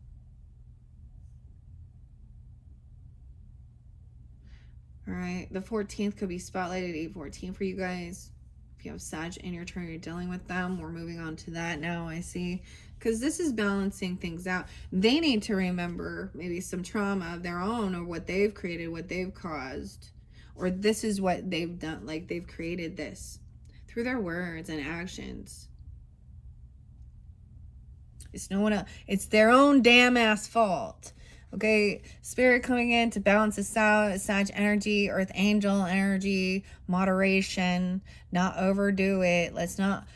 All right, the 14th could be spotlighted 8/14 for you guys. If you have Sag in your chart, you're dealing with them. We're moving on to that now, I see. Because this is balancing things out. They need to remember maybe some trauma of their own, or what they've created, what they've caused. Or this is what they've done, like they've created this through their words and actions. It's no one else. It's their own damn ass fault. Okay, Spirit coming in to balance this out. Sag energy, Earth Angel energy, moderation, not overdo it. Let's not,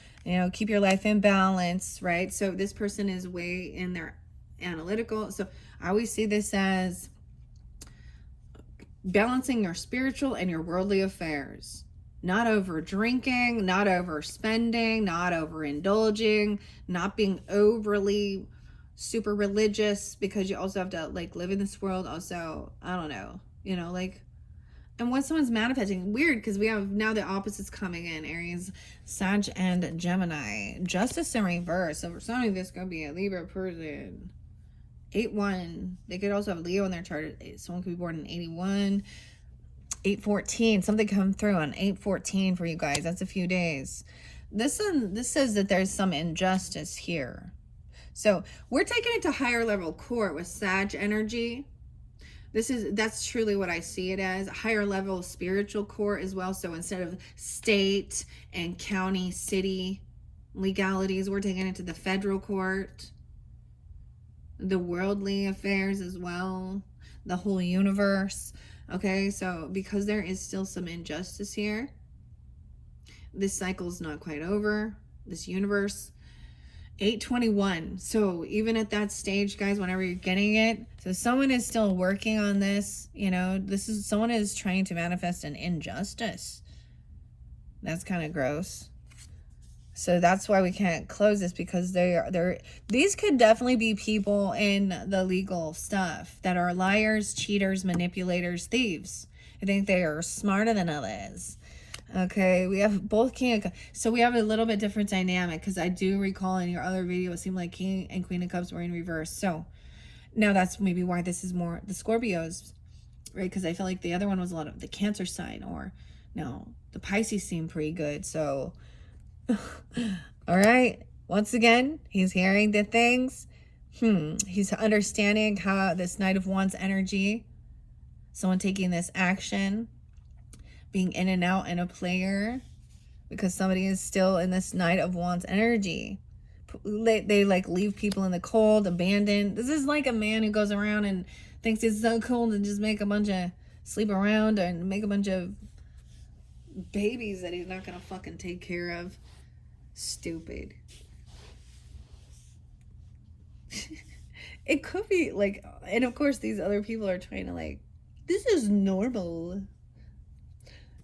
keep your life in balance, right? So this person is way in their analytical. So I always see this as balancing your spiritual and your worldly affairs. Not over drinking, not over spending, not over indulging, not being overly super religious, because you also have to like live in this world. Also, I don't know, and when someone's manifesting, weird, because we have now the opposites coming in, Aries, Sag, and Gemini. Justice in reverse. So for somebody, this could be a Libra person. 8-1. They could also have Leo in their chart. Someone could be born in 81. 8/14. Something come through on 8/14 for you guys. That's a few days. This says that there's some injustice here. So we're taking it to higher level court with Sag energy. That's truly what I see it as. Higher level spiritual court as well. So instead of state and county, city legalities, we're taking it to the federal court. The worldly affairs as well, the whole universe. Okay, so because there is still some injustice here, this cycle's not quite over, this universe. 8/21. So even at that stage, guys, whenever you're getting it, so someone is still working on this. Someone is trying to manifest an injustice. That's kind of gross. So that's why we can't close this, because these could definitely be people in the legal stuff that are liars, cheaters, manipulators, thieves. I think they are smarter than others. Okay, we have both King of Cups. So we have a little bit different dynamic, because I do recall in your other video it seemed like King and Queen of Cups were in reverse. So now that's maybe why this is more the Scorpios, right? Because I feel like the other one was a lot of the Cancer sign, or no, the Pisces seemed pretty good. So all right, once again, he's hearing the things. He's understanding how this Knight of Wands energy, someone taking this action, being in and out and a player, because somebody is still in this Knight of Wands energy. They like leave people in the cold, abandoned. This is like a man who goes around and thinks it's so cool to just make a bunch of sleep around and make a bunch of babies that he's not gonna fucking take care of. Stupid. It could be like, and of course these other people are trying to like, this is normal.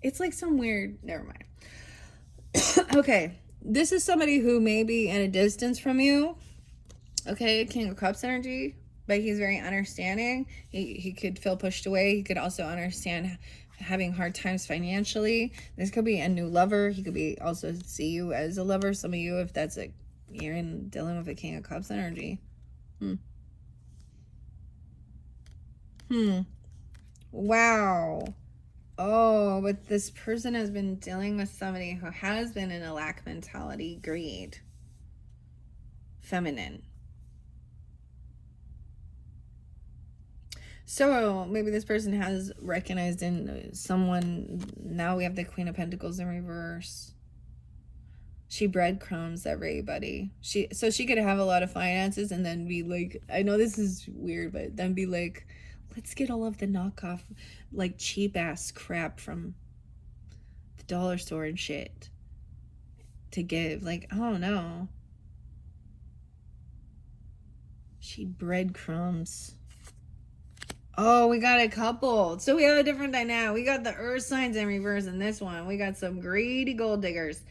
It's like some weird, never mind. Okay, this is somebody who may be in a distance from you. Okay, King of Cups energy, but he's very understanding. He could feel pushed away. He could also understand having hard times financially. This could be a new lover. He could be also see you as a lover. Some of you, if that's a You're dealing with a King of Cups energy. Wow. Oh, but this person has been dealing with somebody who has been in a lack mentality, greed, feminine. So maybe this person has recognized in someone. Now we have the Queen of Pentacles in reverse. She breadcrumbs everybody. She could have a lot of finances and then be like, I know this is weird, but then be like, let's get all of the knockoff, like cheap ass crap from the dollar store and shit to give. Like, I don't know. She breadcrumbs. Oh, we got a couple. So we have a different dynamic. We got the earth signs in reverse in this one. We got some greedy gold diggers.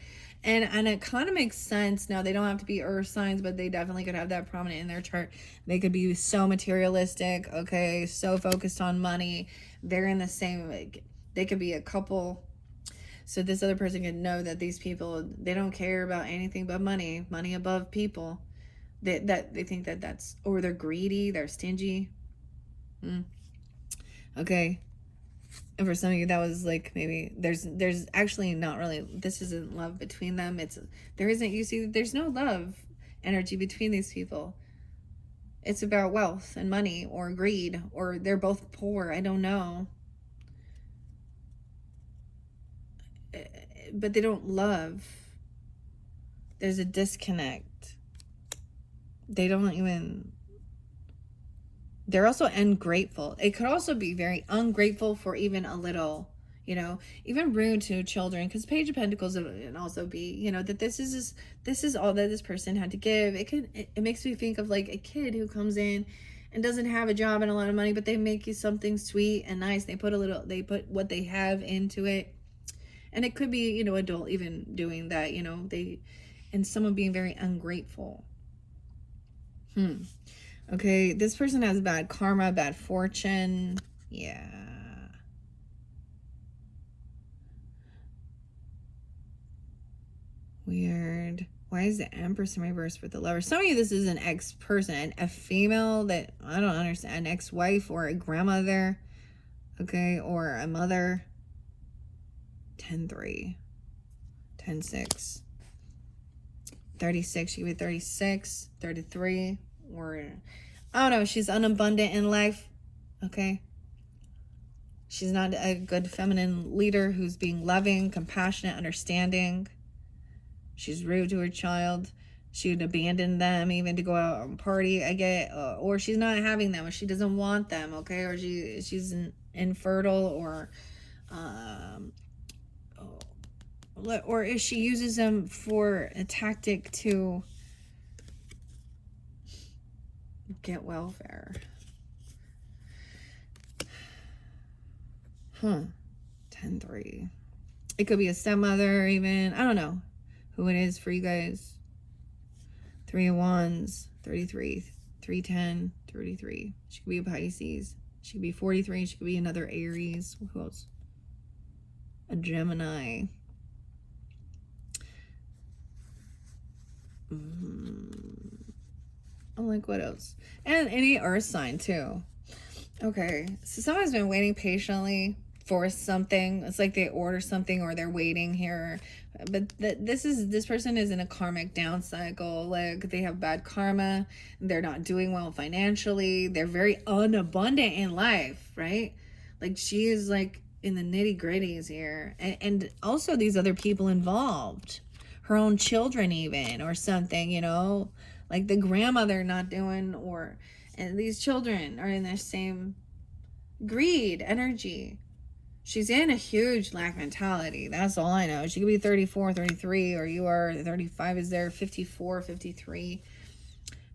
And it kind of makes sense. Now, they don't have to be earth signs, but they definitely could have that prominent in their chart. They could be so materialistic, okay, so focused on money. They're in the same, like, they could be a couple. So this other person could know that these people, they don't care about anything but money above people. They think that that's, or they're greedy, they're stingy. Okay. And for some of you, that was like, maybe there's actually not really, this isn't love between them. There isn't, you see, there's no love energy between these people. It's about wealth and money or greed, or they're both poor. I don't know. But they don't love. There's a disconnect. They don't even, they're also ungrateful. It could also be very ungrateful for even a little, you know, even rude to children, because Page of Pentacles can also be, you know, that this is all that this person had to give. It makes me think of like a kid who comes in and doesn't have a job and a lot of money, but they make you something sweet and nice. They put what they have into it. And it could be, you know, adult even doing that, you know, and someone being very ungrateful. Okay, this person has bad karma, bad fortune. Yeah. Weird. Why is the Empress in reverse with the Lover? Some of you, this is an ex-person, a female that, I don't understand, an ex-wife or a grandmother, okay, or a mother. 10-3. 10-6. 36, she could be 36, 33, or I don't know, she's unabundant in life, okay? She's not a good feminine leader who's being loving, compassionate, understanding. She's rude to her child. She would abandon them even to go out and party, I get, or she's not having them, or she doesn't want them, okay? Or she's infertile, or if she uses them for a tactic to get welfare. 10-3. It could be a stepmother even. I don't know who it is for you guys. 3 of Wands, 33. 310, 33. She could be a Pisces. She could be 43. She could be another Aries. Who else? A Gemini. I'm like, what else? And any earth sign too. Okay, so someone's been waiting patiently for something. It's like they order something or they're waiting here, but this person is in a karmic down cycle. Like, they have bad karma, they're not doing well financially, they're very unabundant in life, right? Like, she is like in the nitty-gritties here, and also these other people involved, her own children even, or something, you know, like the grandmother not doing, and these children are in their same greed energy. She's in a huge lack mentality. That's all I know. She could be 34, 33, or you are 35 is there, 54, 53.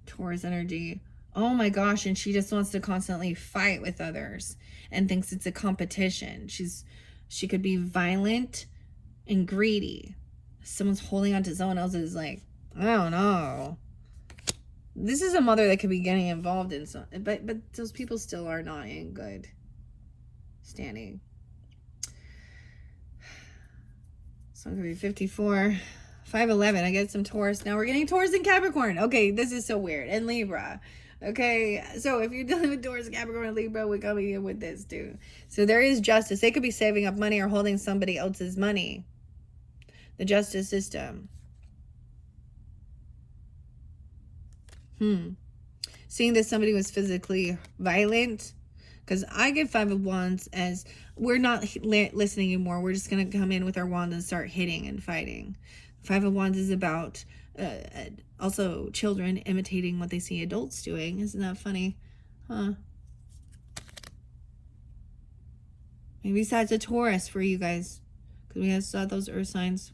Taurus energy. Oh my gosh, and she just wants to constantly fight with others and thinks it's a competition. She could be violent and greedy. Someone's holding on to someone else's, like, I don't know. This is a mother that could be getting involved in some, but those people still are not in good standing. Someone could be 54, 5'11". I get some Taurus. Now we're getting Taurus and Capricorn. Okay, this is so weird. And Libra. Okay, so if you're dealing with Taurus, Capricorn, and Libra, we're coming in with this too. So there is justice. They could be saving up money or holding somebody else's money. The justice system. Seeing that somebody was physically violent. Because I get 5 of Wands as we're not listening anymore. We're just going to come in with our wands and start hitting and fighting. 5 of Wands is about also children imitating what they see adults doing. Isn't that funny? Huh? Maybe that's a Taurus for you guys. Because we have saw those earth signs.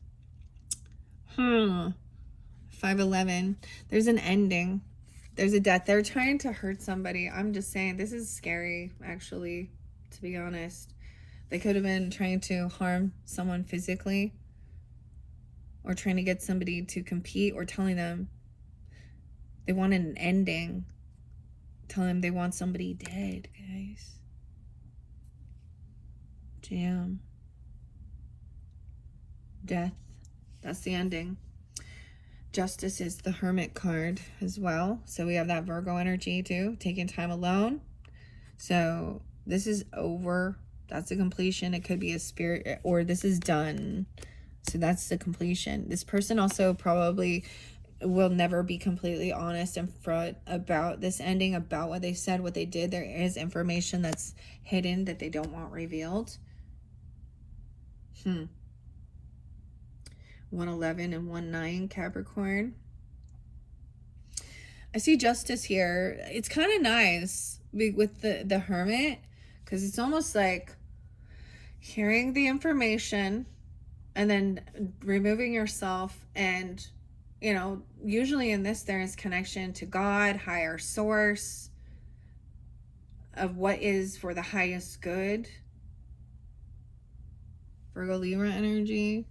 5'11". There's an ending. There's a death. They're trying to hurt somebody. I'm just saying, this is scary, actually, to be honest. They could have been trying to harm someone physically, or trying to get somebody to compete, or telling them they want an ending. Telling them they want somebody dead, guys. Jam. Death. That's the ending. Justice is the Hermit card as well. So we have that Virgo energy too, taking time alone. So this is over. That's a completion. It could be a spirit, or this is done. So that's the completion. This person also probably will never be completely honest and front about this ending, about what they said, what they did. There is information that's hidden that they don't want revealed. 111 and 19 Capricorn. I see justice here. It's kind of nice with the Hermit, because it's almost like hearing the information and then removing yourself, and you know, usually in this there is connection to God, higher source, of what is for the highest good. Virgo Libra energy.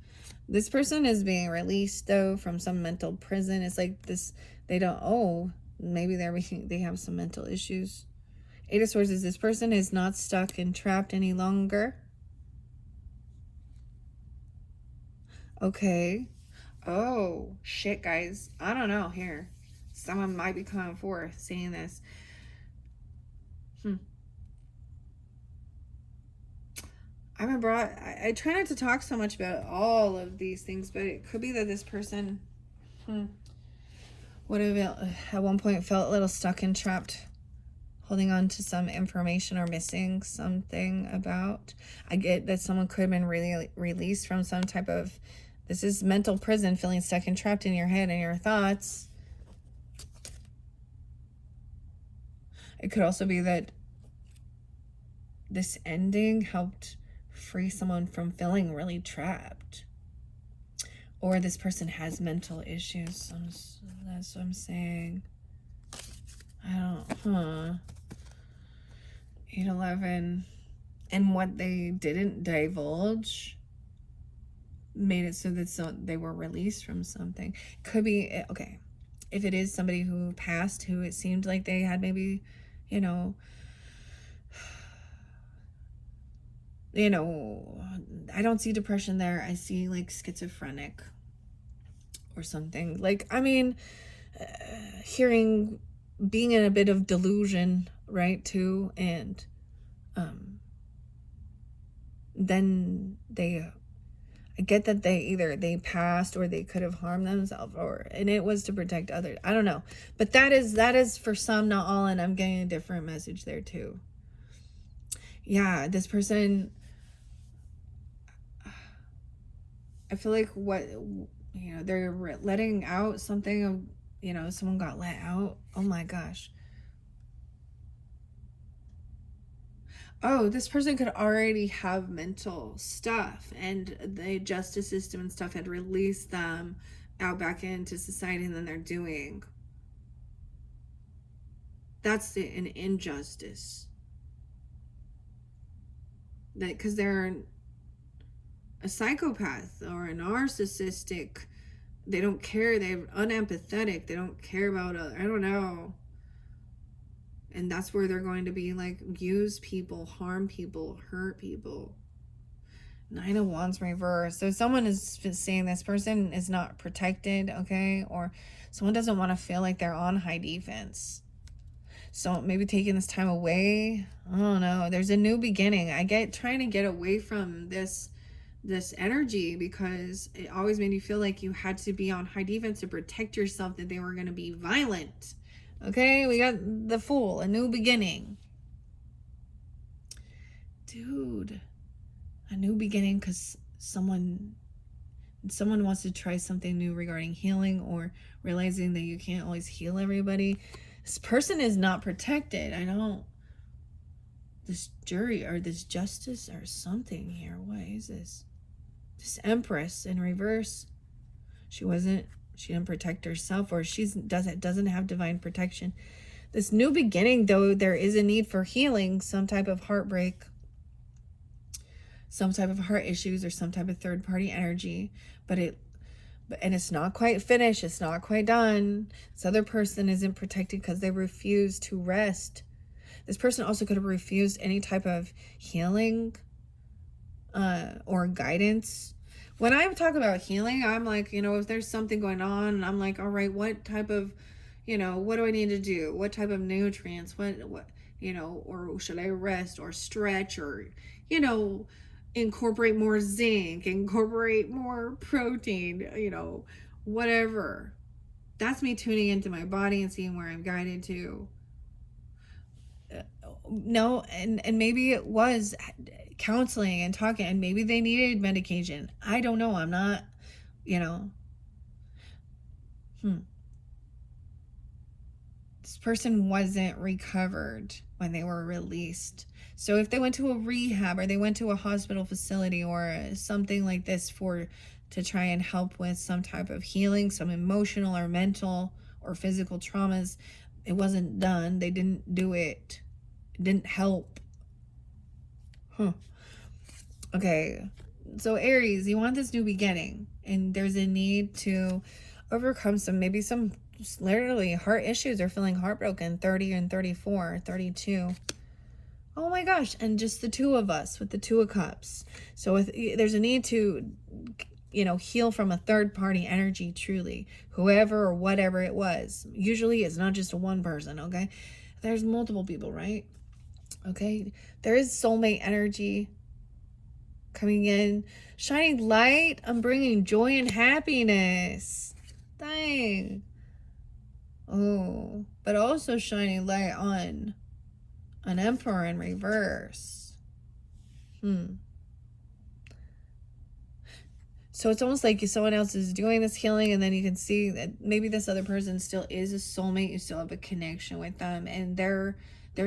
This person is being released though from some mental prison. It's like this, they don't, oh, maybe they have some mental issues. 8 of Swords is this person is not stuck and trapped any longer. Okay. Oh, shit, guys. I don't know here. Someone might be coming forth saying this. I try not to talk so much about all of these things, but it could be that this person would have at one point felt a little stuck and trapped, holding on to some information or missing something about. I get that someone could have been really released from some type of, this is mental prison, feeling stuck and trapped in your head and your thoughts. It could also be that this ending helped free someone from feeling really trapped, or this person has mental issues. That's what I'm saying. I don't 8-11, and what they didn't divulge made it so that they were released from something. Could be, okay, if it is somebody who passed, who it seemed like they had maybe, you know, I don't see depression there. I see like schizophrenic or something. Like, I mean, being in a bit of delusion, right, too. And then I get that they passed, or they could have harmed themselves, and it was to protect others. I don't know. But that is for some, not all, and I'm getting a different message there too. Yeah, this person, I feel like they're letting out something of, someone got let out. Oh my gosh. Oh, this person could already have mental stuff, and the justice system and stuff had released them out back into society, and then they're doing. That's an injustice. That because they're a psychopath or a narcissistic, they don't care, they're unempathetic, they don't care about I don't know. And that's where they're going to be like, use people, harm people, hurt people. Nine of Wands reverse. So someone is saying this person is not protected, okay? Or someone doesn't want to feel like they're on high defense. So maybe taking this time away. I don't know. There's a new beginning. I get trying to get away from this energy because it always made you feel like you had to be on high defense to protect yourself, that they were going to be violent. Okay, we got the Fool, a new beginning. Dude, a new beginning because someone wants to try something new regarding healing, or realizing that you can't always heal everybody. This person is not protected. I don't. This jury or this justice or something here. What is this? This Empress in reverse. She didn't protect herself, or doesn't have divine protection. This new beginning, though, there is a need for healing, some type of heartbreak, some type of heart issues, or some type of third party energy, and it's not quite finished. It's not quite done. This other person isn't protected because they refuse to rest. This person also could have refused any type of healing or guidance. When I talk about healing, I'm like, if there's something going on, I'm like, all right, what type of, what do I need to do? What type of nutrients? What, or should I rest or stretch, or, incorporate more zinc, incorporate more protein, whatever. That's me tuning into my body and seeing where I'm guided to. No, and maybe it was counseling and talking, and maybe they needed medication. I don't know. I'm not, This person wasn't recovered when they were released. So if they went to a rehab, or they went to a hospital facility or something like this to try and help with some type of healing, some emotional or mental or physical traumas, it wasn't done. They didn't do it. It didn't help. Okay, so Aries, you want this new beginning, and there's a need to overcome some literally heart issues, or feeling heartbroken. 30 and 34, 32. Oh my gosh, and just the two of us with the Two of Cups. So there's a need to, heal from a third party energy, truly. Whoever or whatever it was. Usually it's not just one person, okay? There's multiple people, right? Okay, there is soulmate energy coming in, shining light on bringing joy and happiness. Dang. Oh, but also shining light on an Emperor in reverse. So it's almost like someone else is doing this healing, and then you can see that maybe this other person still is a soulmate. You still have a connection with them, and they're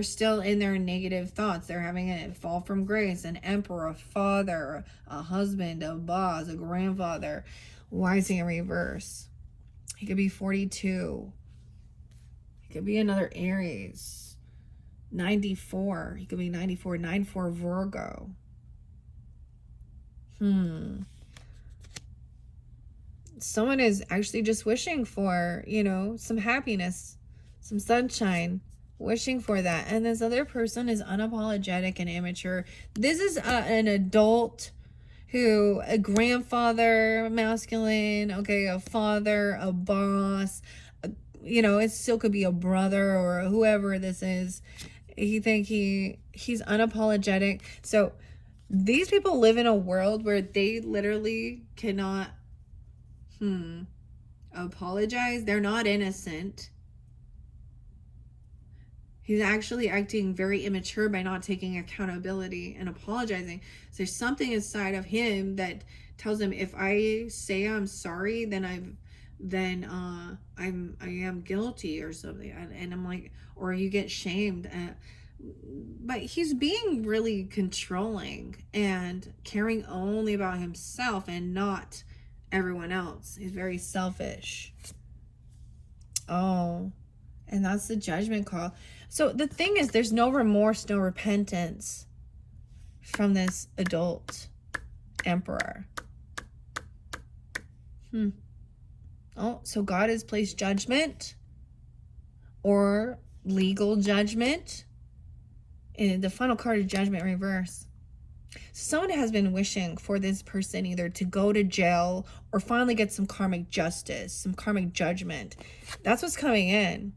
still in their negative thoughts. They're having a fall from grace, an Emperor, a father, a husband, a boss, a grandfather. Why is he in reverse? He could be 42. He could be another Aries. 94. He could be 94. 94 Virgo. Someone is actually just wishing for, some happiness, some sunshine, wishing for that. And this other person is unapologetic and immature. This is an adult a grandfather, masculine, okay, a father, a boss, it still could be a brother or whoever this is. He's unapologetic. So these people live in a world where they literally cannot apologize. They're not innocent. He's actually acting very immature by not taking accountability and apologizing. So there's something inside of him that tells him, if I say I'm sorry, then I am guilty or something. And I'm like, or you get shamed. But he's being really controlling and caring only about himself and not everyone else. He's very selfish. Oh, and that's the Judgment call. So the thing is, there's no remorse, no repentance from this adult Emperor. Oh, so God has placed judgment or legal judgment. And the final card is Judgment reverse. Someone has been wishing for this person either to go to jail or finally get some karmic justice, some karmic judgment. That's what's coming in.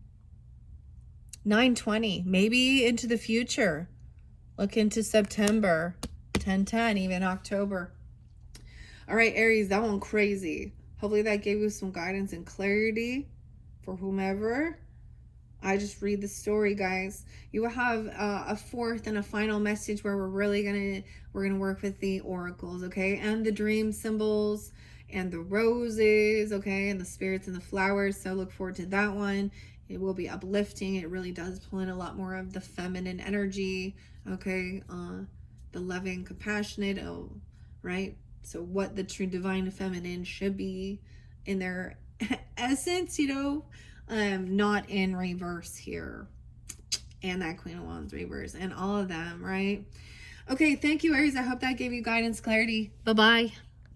920, maybe into the future. Look into September, 1010, even October. All right, Aries, that one crazy. Hopefully that gave you some guidance and clarity for whomever. I just read the story, guys. You will have a fourth and a final message where we're gonna work with the oracles, okay, and the dream symbols and the roses, okay, and the spirits and the flowers. So look forward to that one. It will be uplifting. It really does pull in a lot more of the feminine energy, okay, the loving, compassionate, right? So what the true divine feminine should be in their essence, not in reverse here. And that Queen of Wands reverse and all of them, right? Okay, thank you, Aries. I hope that gave you guidance, clarity. Bye-bye.